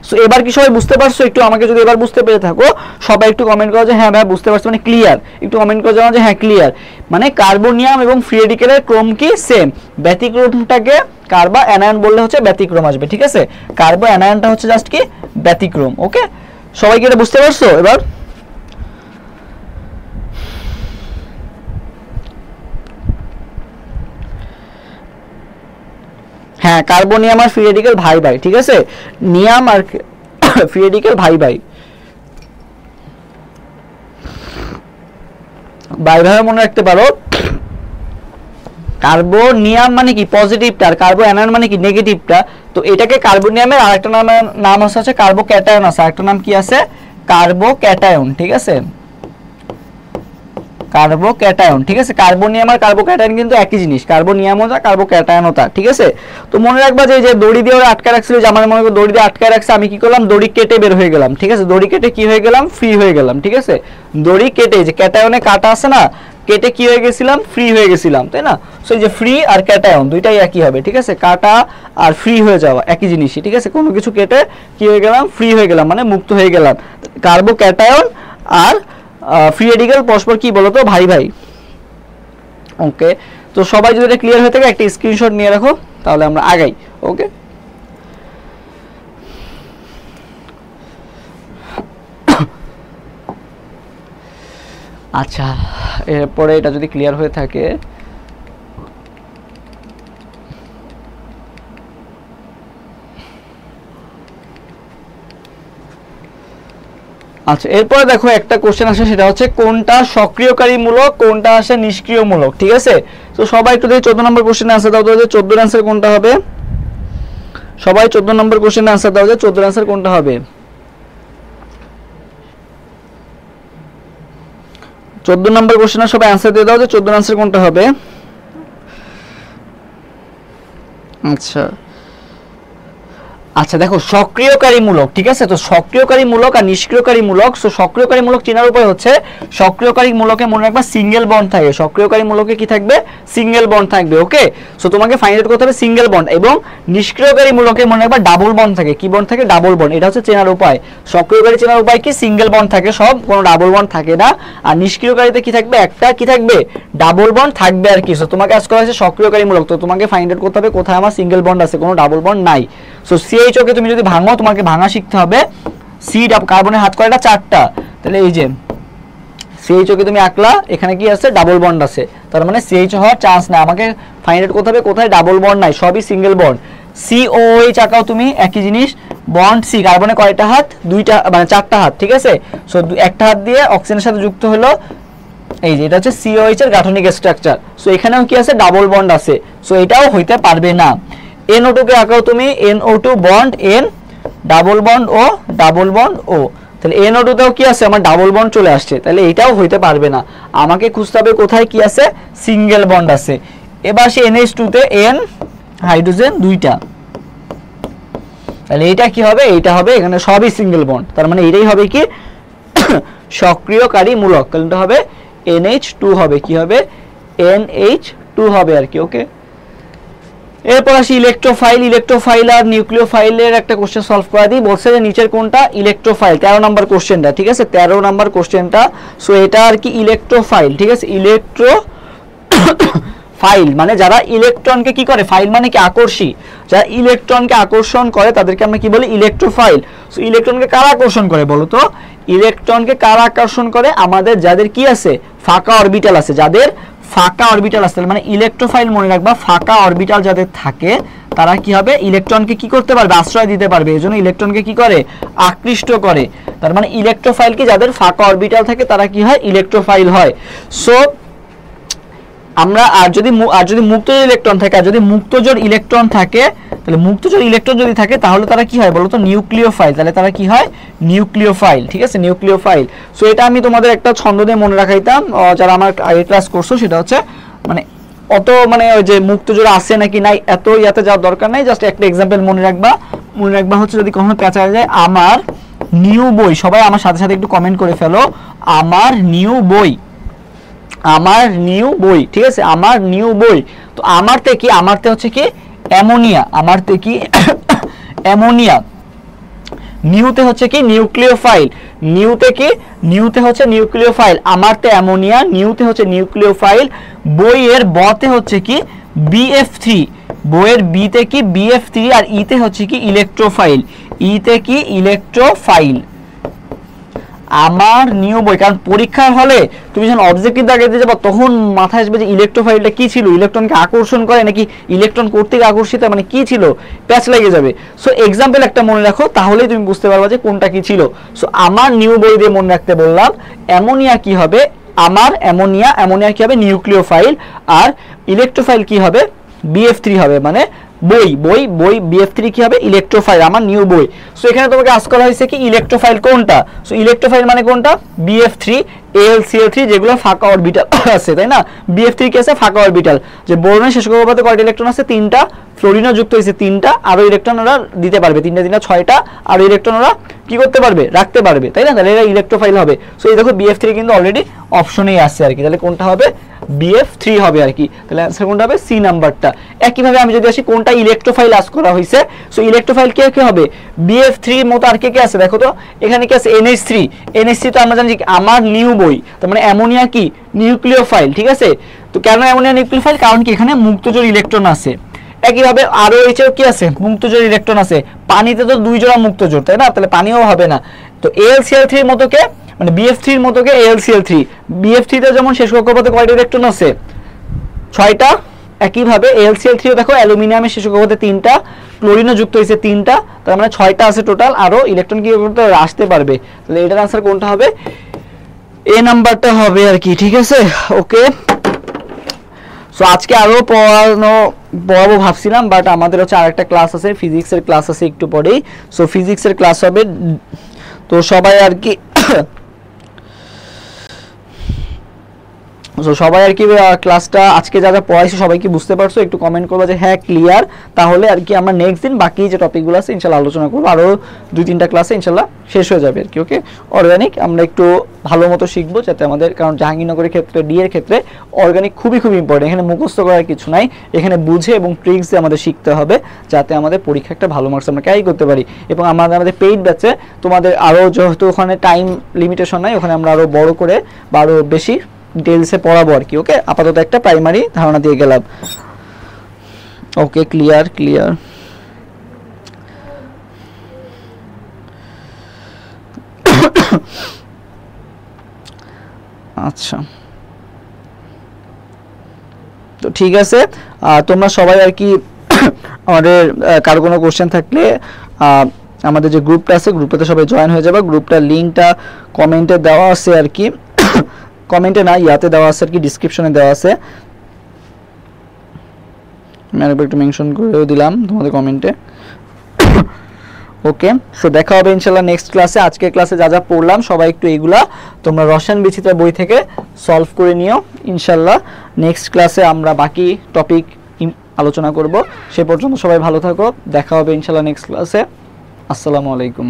সো এবার কি সবাই বুঝতে পারছো? একটু আমাকে যদি এবার বুঝতে পেরে থাকো, সবাই একটু কমেন্ট করো যে হ্যাঁ ভাই বুঝতে পারছো, মানে ক্লিয়ার। একটু কমেন্ট করে জানাও যে হ্যাঁ ক্লিয়ার। মানে কার্বনিয়াম এবং ফ্রি রেডিকেলের ক্রম কি সেম, ব্যতিক্রমটাকে কার্বো অ্যানায়ন বললে হচ্ছে ব্যতিক্রম আসবে। ঠিক আছে, কার্বো অ্যানায়নটা হচ্ছে জাস্ট কি ব্যতিক্রম। ওকে, সবাই কি এটা বুঝতে পারছো এবার? হ্যাঁ, কার্বনিয়াম আর ফ্রি রেডিকেল ভাই ভাই। ঠিক আছে, নিয়াম আর ফ্রি রেডিকেল ভাই ভাই। ভাই ভাই মনে রাখতে পারো। কার্বনিয়াম মানে কি পজিটিভটা, আর কার্বো অ্যানায়ন মানে কি নেগেটিভটা। তো এটাকে কার্বনিয়ামের আরেকটা নাম হচ্ছে কার্বো ক্যাটায়ন আছে, আরেকটা নাম কি আছে? কার্বো ক্যাটায়ন। ঠিক আছে, কার্বো ক্যাটায়ন। ঠিক আছে, কার্বনিয়াম আর কার্বো ক্যাটায়ন কিন্তু একই জিনিস, কার্বনিয়ামও তা কার্বো ক্যাটায়নও তা। ঠিক আছে, তো মনে রাখবা যে দড়ি দিয়ে ওরা আটকে রাখছিল, যে আমার মনে করো দড়ি দিয়ে আটকে রাখছে, আমি কি করলাম? দড়ি কেটে বের হয়ে গেলাম। ঠিক আছে, দড়ি কেটে কি হয়ে গেলাম? ফ্রি হয়ে গেলাম। ঠিক আছে, দড়ি কেটে, যে ক্যাটায়নে কাটা আছে না, কেটে কি হয়ে গেছিলাম? ফ্রি হয়ে গেছিলাম, তাই না? সো এই যে ফ্রি আর ক্যাটায়ন দুইটাই একই হবে। ঠিক আছে, কাটা আর ফ্রি হয়ে যাওয়া একই জিনিসই। ঠিক আছে, কোনো কিছু কেটে কি হয়ে গেলাম? ফ্রি হয়ে গেলাম, মানে মুক্ত হয়ে গেলাম। কার্বো ক্যাটায়ন আর ফ্রি রেডিকেল পরস্পর কি বলতো? ভাই ভাই। ওকে, তো সবাই যদি এটা ক্লিয়ার হয়ে থাকে একটা স্ক্রিনশট নিয়ে রাখো, তাহলে আমরা আগাই। ওকে, আচ্ছা, এরপরে এটা যদি ক্লিয়ার হয়ে থাকে, আচ্ছা এরপরে দেখো একটা কোশ্চেন আসে, সেটা হচ্ছে কোনটা সক্রিয়কারীমূলক, কোনটা আসে নিষ্ক্রিয়মূলক। ঠিক আছে, তো সবাই একটু দেখি 14 নম্বর কোশ্চেনে আনসার দাও তো, 14 অ্যান্সার কোনটা হবে? সবাই 14 নম্বর কোশ্চেনে আনসার দাও, যে 14 অ্যান্সার কোনটা হবে? 14 নম্বর কোশ্চেনের সবাই आंसर দিয়ে দাও যে 14 आंसर কোনটা হবে। আচ্ছা আচ্ছা দেখো সক্রিয়কারীমূলক, ঠিক আছে। তো সক্রিয়কারীমূলক আর নিষ্ক্রিয়কারীমূলক। সো সক্রিয়কারীমূলক চেনার উপায় হচ্ছে সক্রিয়কারীমূলকে মনে রাখবা সিঙ্গেল বন্ড থাকে, সক্রিয়কারীমূলকে কি থাকবে সিঙ্গেল বন্ড থাকবে। ওকে, সো তোমাকে ফাইন্ড আউট করতে হবে সিঙ্গেল বন্ড। এবং নিষ্ক্রিয়কারীমূলকে মনে রাখবা ডাবল বন্ড থাকে। কি বন্ড থাকে? Double bond. এটা হচ্ছে চেনার উপায়। সক্রিয়কারী চেনার উপায় কি? সিঙ্গেল বন্ড থাকে সব, কোনো ডাবল বন্ড থাকে না। আর নিষ্ক্রিয়কারীতে কি থাকবে? একটা কি থাকবে? ডাবল বন্ড থাকবে আর কি। সো তোমাকে আজ করা হয়েছে সক্রিয়কারীমূলক, তো তোমাকে ফাইন্ড আউট করতে হবে কোথায় আমার সিঙ্গেল বন্ড আছে, কোনো ডাবল বন্ড নাই। সো CH ওকে তুমি যদি ভাঙো, তোমাকে ভাঙা শিখতে হবে। সি কার্বনের হাত কয়টা? 4টা। তাহলে এই যে CH ওকে তুমি আঁকলা, এখানে কি আছে? ডাবল বন্ড আছে, তার মানে CH হওয়ার চান্স নাই। আমাকে ফাইন্ড আউট করতে হবে কোথায় ডাবল বন্ড নাই, সবই সিঙ্গেল বন্ড। COH আঁকাও তুমি, একই জিনিস। বন্ড সি, কার্বনে কয়টা হাত? 2টা, মানে 4টা হাত, ঠিক আছে। সো একটা হাত দিয়ে অক্সিজেনের সাথে যুক্ত হলো, এই যে এটা হচ্ছে COH এর গাঠনিক স্ট্রাকচার। সো এখানেও কি আছে? ডাবল বন্ড আছে। সো এটাও হইতে পারবে না। NO2 কে আঁকাও তুমি, NO2 bond N, double bond ও, ডাবল বন্ড ও। তাহলে NO2 তেও কি আছে? আমার ডাবল বন্ড চলে আসছে, তাহলে এটাও হইতে পারবে না। আমাকে খুঁজতে হবে কোথায় কি আছে? সিঙ্গেল বন্ড আছে। এবার সে NH2 তে N হাইড্রোজেন 2টা, তাহলে এটা কি হবে? এটা হবে, এখানে সবই সিঙ্গেল বন্ড, তার মানে এটাই হবে কি সক্রিয়কারীমূলক। তাহলে হবে NH2 হবে, কি হবে? NH2 হবে আর কি। ওকে, এরপর আসি ইলেকট্রোফাইল। ইলেকট্রোফাইল আর নিউক্লিওফাইলের একটা কোশ্চেন সলভ করে দিই। বলছে যে নিচের কোনটা ইলেকট্রোফাইল? 13 নম্বর কোশ্চেনটা, ঠিক আছে, 13 নম্বর কোশ্চেনটা। সো এটা আর কি ইলেকট্রোফাইল, ঠিক আছে। ইলেকট্রোফাইল মানে যারা ইলেকট্রনকে কি করে? ফাইল মানে কি? আকর্ষী। যারা ইলেকট্রনকে আকর্ষণ করে তাদেরকে আমরা কি বলি? ইলেকট্রোফাইল। সো ইলেকট্রনকে কারা আকর্ষণ করে বলো তো? ইলেকট্রনকে কারা আকর্ষণ করে? আমাদের যাদের কি আছে? ফাঁকা অরবিটাল আছে, যাদের ফাঁকা অরবিটাল আছে, মানে ইলেকট্রোফাইল মনে রাখবা, ফাঁকা অরবিটাল যাদের থাকে তারা কি হবে? ইলেকট্রনকে কি করতে পারবে? আশ্রয় দিতে পারবে। এজন্য ইলেকট্রনকে কি করে? আকৃষ্ট করে। তার মানে ইলেকট্রোফাইল কি? যাদের ফাঁকা অরবিটাল থাকে তারা কি হয়? ইলেকট্রোফাইল হয়। সো আমরা আর যদি মুক্তজোড় ইলেকট্রন থাকে, আর যদি মুক্তজোড় ইলেকট্রন থাকে, তাহলে মুক্তজোড় ইলেকট্রন যদি থাকে তাহলে তারা কি হয় বলো তো? নিউক্লিওফাইল। তাহলে তারা কি হয়? নিউক্লিওফাইল, ঠিক আছে, নিউক্লিওফাইল। সো এটা আমি তোমাদের একটা ছন্দ দিয়ে মনে রাখাইতাম, যারা আমার আগে ক্লাস করছো, সেটা হচ্ছে মানে অত মানে ওই যে মুক্তজোড় আছে নাকি নাই এত ইয়াতে যাওয়ার দরকার নাই, জাস্ট একটা এক্সাম্পল মনে রাখবা। মনে রাখবা হচ্ছে যদি কখনো পেঁচা যায়, আমার নিউ বই, সবাই আমার সাথে সাথে একটু কমেন্ট করে ফেলো, আমার নিউ বই, আমার নিউ বই, ঠিক আছে, আমার নিউ বই। তো আমারতে কি? আমারতে হচ্ছে কি? অ্যামোনিয়া। আমারতে কি? অ্যামোনিয়া। নিউতে হচ্ছে কি? নিউক্লিওফাইল। নিউতে কি? নিউতে হচ্ছে নিউক্লিওফাইল। আমারতে অ্যামোনিয়া, নিউতে হচ্ছে নিউক্লিওফাইল। বইয়ের বতে হচ্ছে কি? BF3। বইয়ের বিতে কি? BF3। আর ইতে হচ্ছে কি? ইলেকট্রোফাইল। ইতে কি? ইলেকট্রোফাইল। আমার নিউ বই, কারণ পরীক্ষার হলে তুমি যখন অবজেক্টিভ দাগাইতে যাবো তখন মাথায় আসবে যে ইলেকট্রোফাইলটা কি ছিল, ইলেকট্রনকে আকর্ষণ করে নাকি ইলেকট্রন কর্তৃক আকর্ষিত, মানে কি ছিল, প্যাচ লেগে যাবে। সো এক্সাম্পল একটা মনে রাখো, তাহলেই তুমি বুঝতে পারবে যে কোনটা কি ছিল। সো আমার নিউ বই দিয়ে মনে রাখতে বললাম। অ্যামোনিয়া কি হবে? আমার অ্যামোনিয়া, অ্যামোনিয়া কি হবে? নিউক্লিওফাইল। আর ইলেকট্রোফাইল কি হবে? BF3 হবে, মানে বই, বই, বই। BF3 কি হবে? ইলেকট্রোফাইল, আমার নিউ বই। সো এখানে তোমাকে আস্ক করা হয়েছে কি ইলেকট্রোফাইল কোনটা? সো ইলেকট্রোফাইল মানে কোনটা? BF3, AlCl3, যেগুলো ফাঁকা অরবিটাল আছে, তাই না? BF3 কি আছে? ফাঁকা অরবিটাল। যে বোরনের শেষ কক্ষপথে কয়টা ইলেকট্রন আছে? 3টা। ফ্লোরিনও যুক্ত হয়েছে 3টা। আরো ইলেকট্রন ওরা দিতে পারবে, 3টা 6টা। আর ইলেকট্রন ওরা কি করতে পারবে? রাখতে পারবে, তাই না? তাহলে এরা ইলেকট্রোফাইল হবে। সো এই দেখো BF3 কিন্তু অলরেডি অপশনেই আছে আর কি। তাহলে কোনটা হবে? BF3 হবে আর কি। তাহলে आंसर কোনটা হবে? সি নাম্বারটা। একইভাবে আমি যদি আসি কোনটা ইলেকট্রোফাইল আস্ক করা হয়েছে, সো ইলেকট্রোফাইল কে কে হবে? BF3 এর মতো আর কে কে আছে দেখো তো, এখানে কি আছে? NH3। NH3 তো আমরা জানি আমার নিউ বই, তার মানে অ্যামোনিয়া কি? নিউক্লিওফাইল, ঠিক আছে। তো কেন অ্যামোনিয়া নিউক্লিওফাইল? কারণ কি এখানে মুক্তজোড় ইলেকট্রন আছে। একইভাবে আরো এইচেও কি আছে? মুক্তজোড় ইলেকট্রন আছে। পানিতে তো 2 জোড়া মুক্তজোড়, তাই না? তাহলে পানিও হবে না। তো AlCl3 এর মতো কে? মানে BF3 এর মতো কে? AlCl3। BF3 তে যেমন শেষ কক্ষপথে কয়টা ইলেকট্রন আছে? 6টা। একইভাবে AlCl3 ও দেখো অ্যালুমিনিয়ামের শেষ কক্ষপথে 3টা, ক্লোরিনও যুক্ত হয়েছে 3টা, তার মানে 6টা আছে টোটাল। আরো ইলেকট্রন কি করতে আসতে পারবে। তাহলে এটার आंसर কোনটা হবে? এ নাম্বারটা হবে আর কি, ঠিক আছে। ওকে, সো আজকে আরো পড়াবো ভাবছিলাম, বাট আমাদের হচ্ছে আরেকটা ক্লাস আছে, ফিজিক্সের ক্লাস আছে একটু পরেই। সো ফিজিক্সের ক্লাস হবে, তো সবাই আর কি সো সবাই আর কি ক্লাসটা আজকে যা যা পড়াইছি সবাই কি বুঝতে পারছো? একটু কমেন্ট করবা যে হ্যাঁ ক্লিয়ার। তাহলে আর কি আমরা নেক্সট দিন বাকি যে টপিকগুলো আছে ইনশাল্লাহ আলোচনা করবো, আরও 2-3টা ক্লাসে ইনশাল্লাহ শেষ হয়ে যাবে আর কি। ওকে, অর্গানিক আমরা একটু ভালো মতো শিখবো যাতে আমাদের, কারণ জাহাঙ্গীরনগরের ক্ষেত্রে ডি এর ক্ষেত্রে অর্গানিক খুবই খুবই ইম্পর্টেন্ট। এখানে মুখস্থ করার কিছু নাই, এখানে বুঝে এবং ট্রিক্স দিয়ে আমাদের শিখতে হবে যাতে আমাদের পরীক্ষা একটা ভালো মার্কস আমরা ক্যারি করতে পারি। এবং আমাদের পেইড ব্যাচে তোমাদের আরও, যেহেতু ওখানে টাইম লিমিটেশন নাই, ওখানে আমরা আরও বড় করে বা আরও বেশি ডিটেলসে পড়াবো আর কি। ওকে, আপাতত একটা প্রাইমারি ধারণা দিয়ে গেলাম। ওকে, ক্লিয়ার ক্লিয়ার। আচ্ছা, তো ঠিক আছে, তোমরা সবাই আর কি আমাদের কারো কোনো কোশ্চেন থাকলে আমাদের যে গ্রুপটা আছে গ্রুপটাতে সবাই জয়েন হয়ে যাবে। গ্রুপটার লিঙ্কটা কমেন্টে দেওয়া আছে আর কি, কমেন্টে না ইয়াতে দেওয়া আছে আর কি, ডিসক্রিপশনে দেওয়া আছে। আমি আরেকবার একটু মেনশন করেও দিলাম তোমাদের কমেন্টে। ওকে, সো দেখা হবে ইনশাল্লাহ নেক্সট ক্লাসে। আজকের ক্লাসে যা যা পড়লাম সবাই একটু এইগুলা তোমরা রসায়ন বিচিত্রা বই থেকে সলভ করে নিও ইনশাল্লাহ। নেক্সট ক্লাসে আমরা বাকি টপিক আলোচনা করব। সে পর্যন্ত সবাই ভালো থাকো, দেখা হবে ইনশাল্লাহ নেক্সট ক্লাসে। আসসালামু আলাইকুম।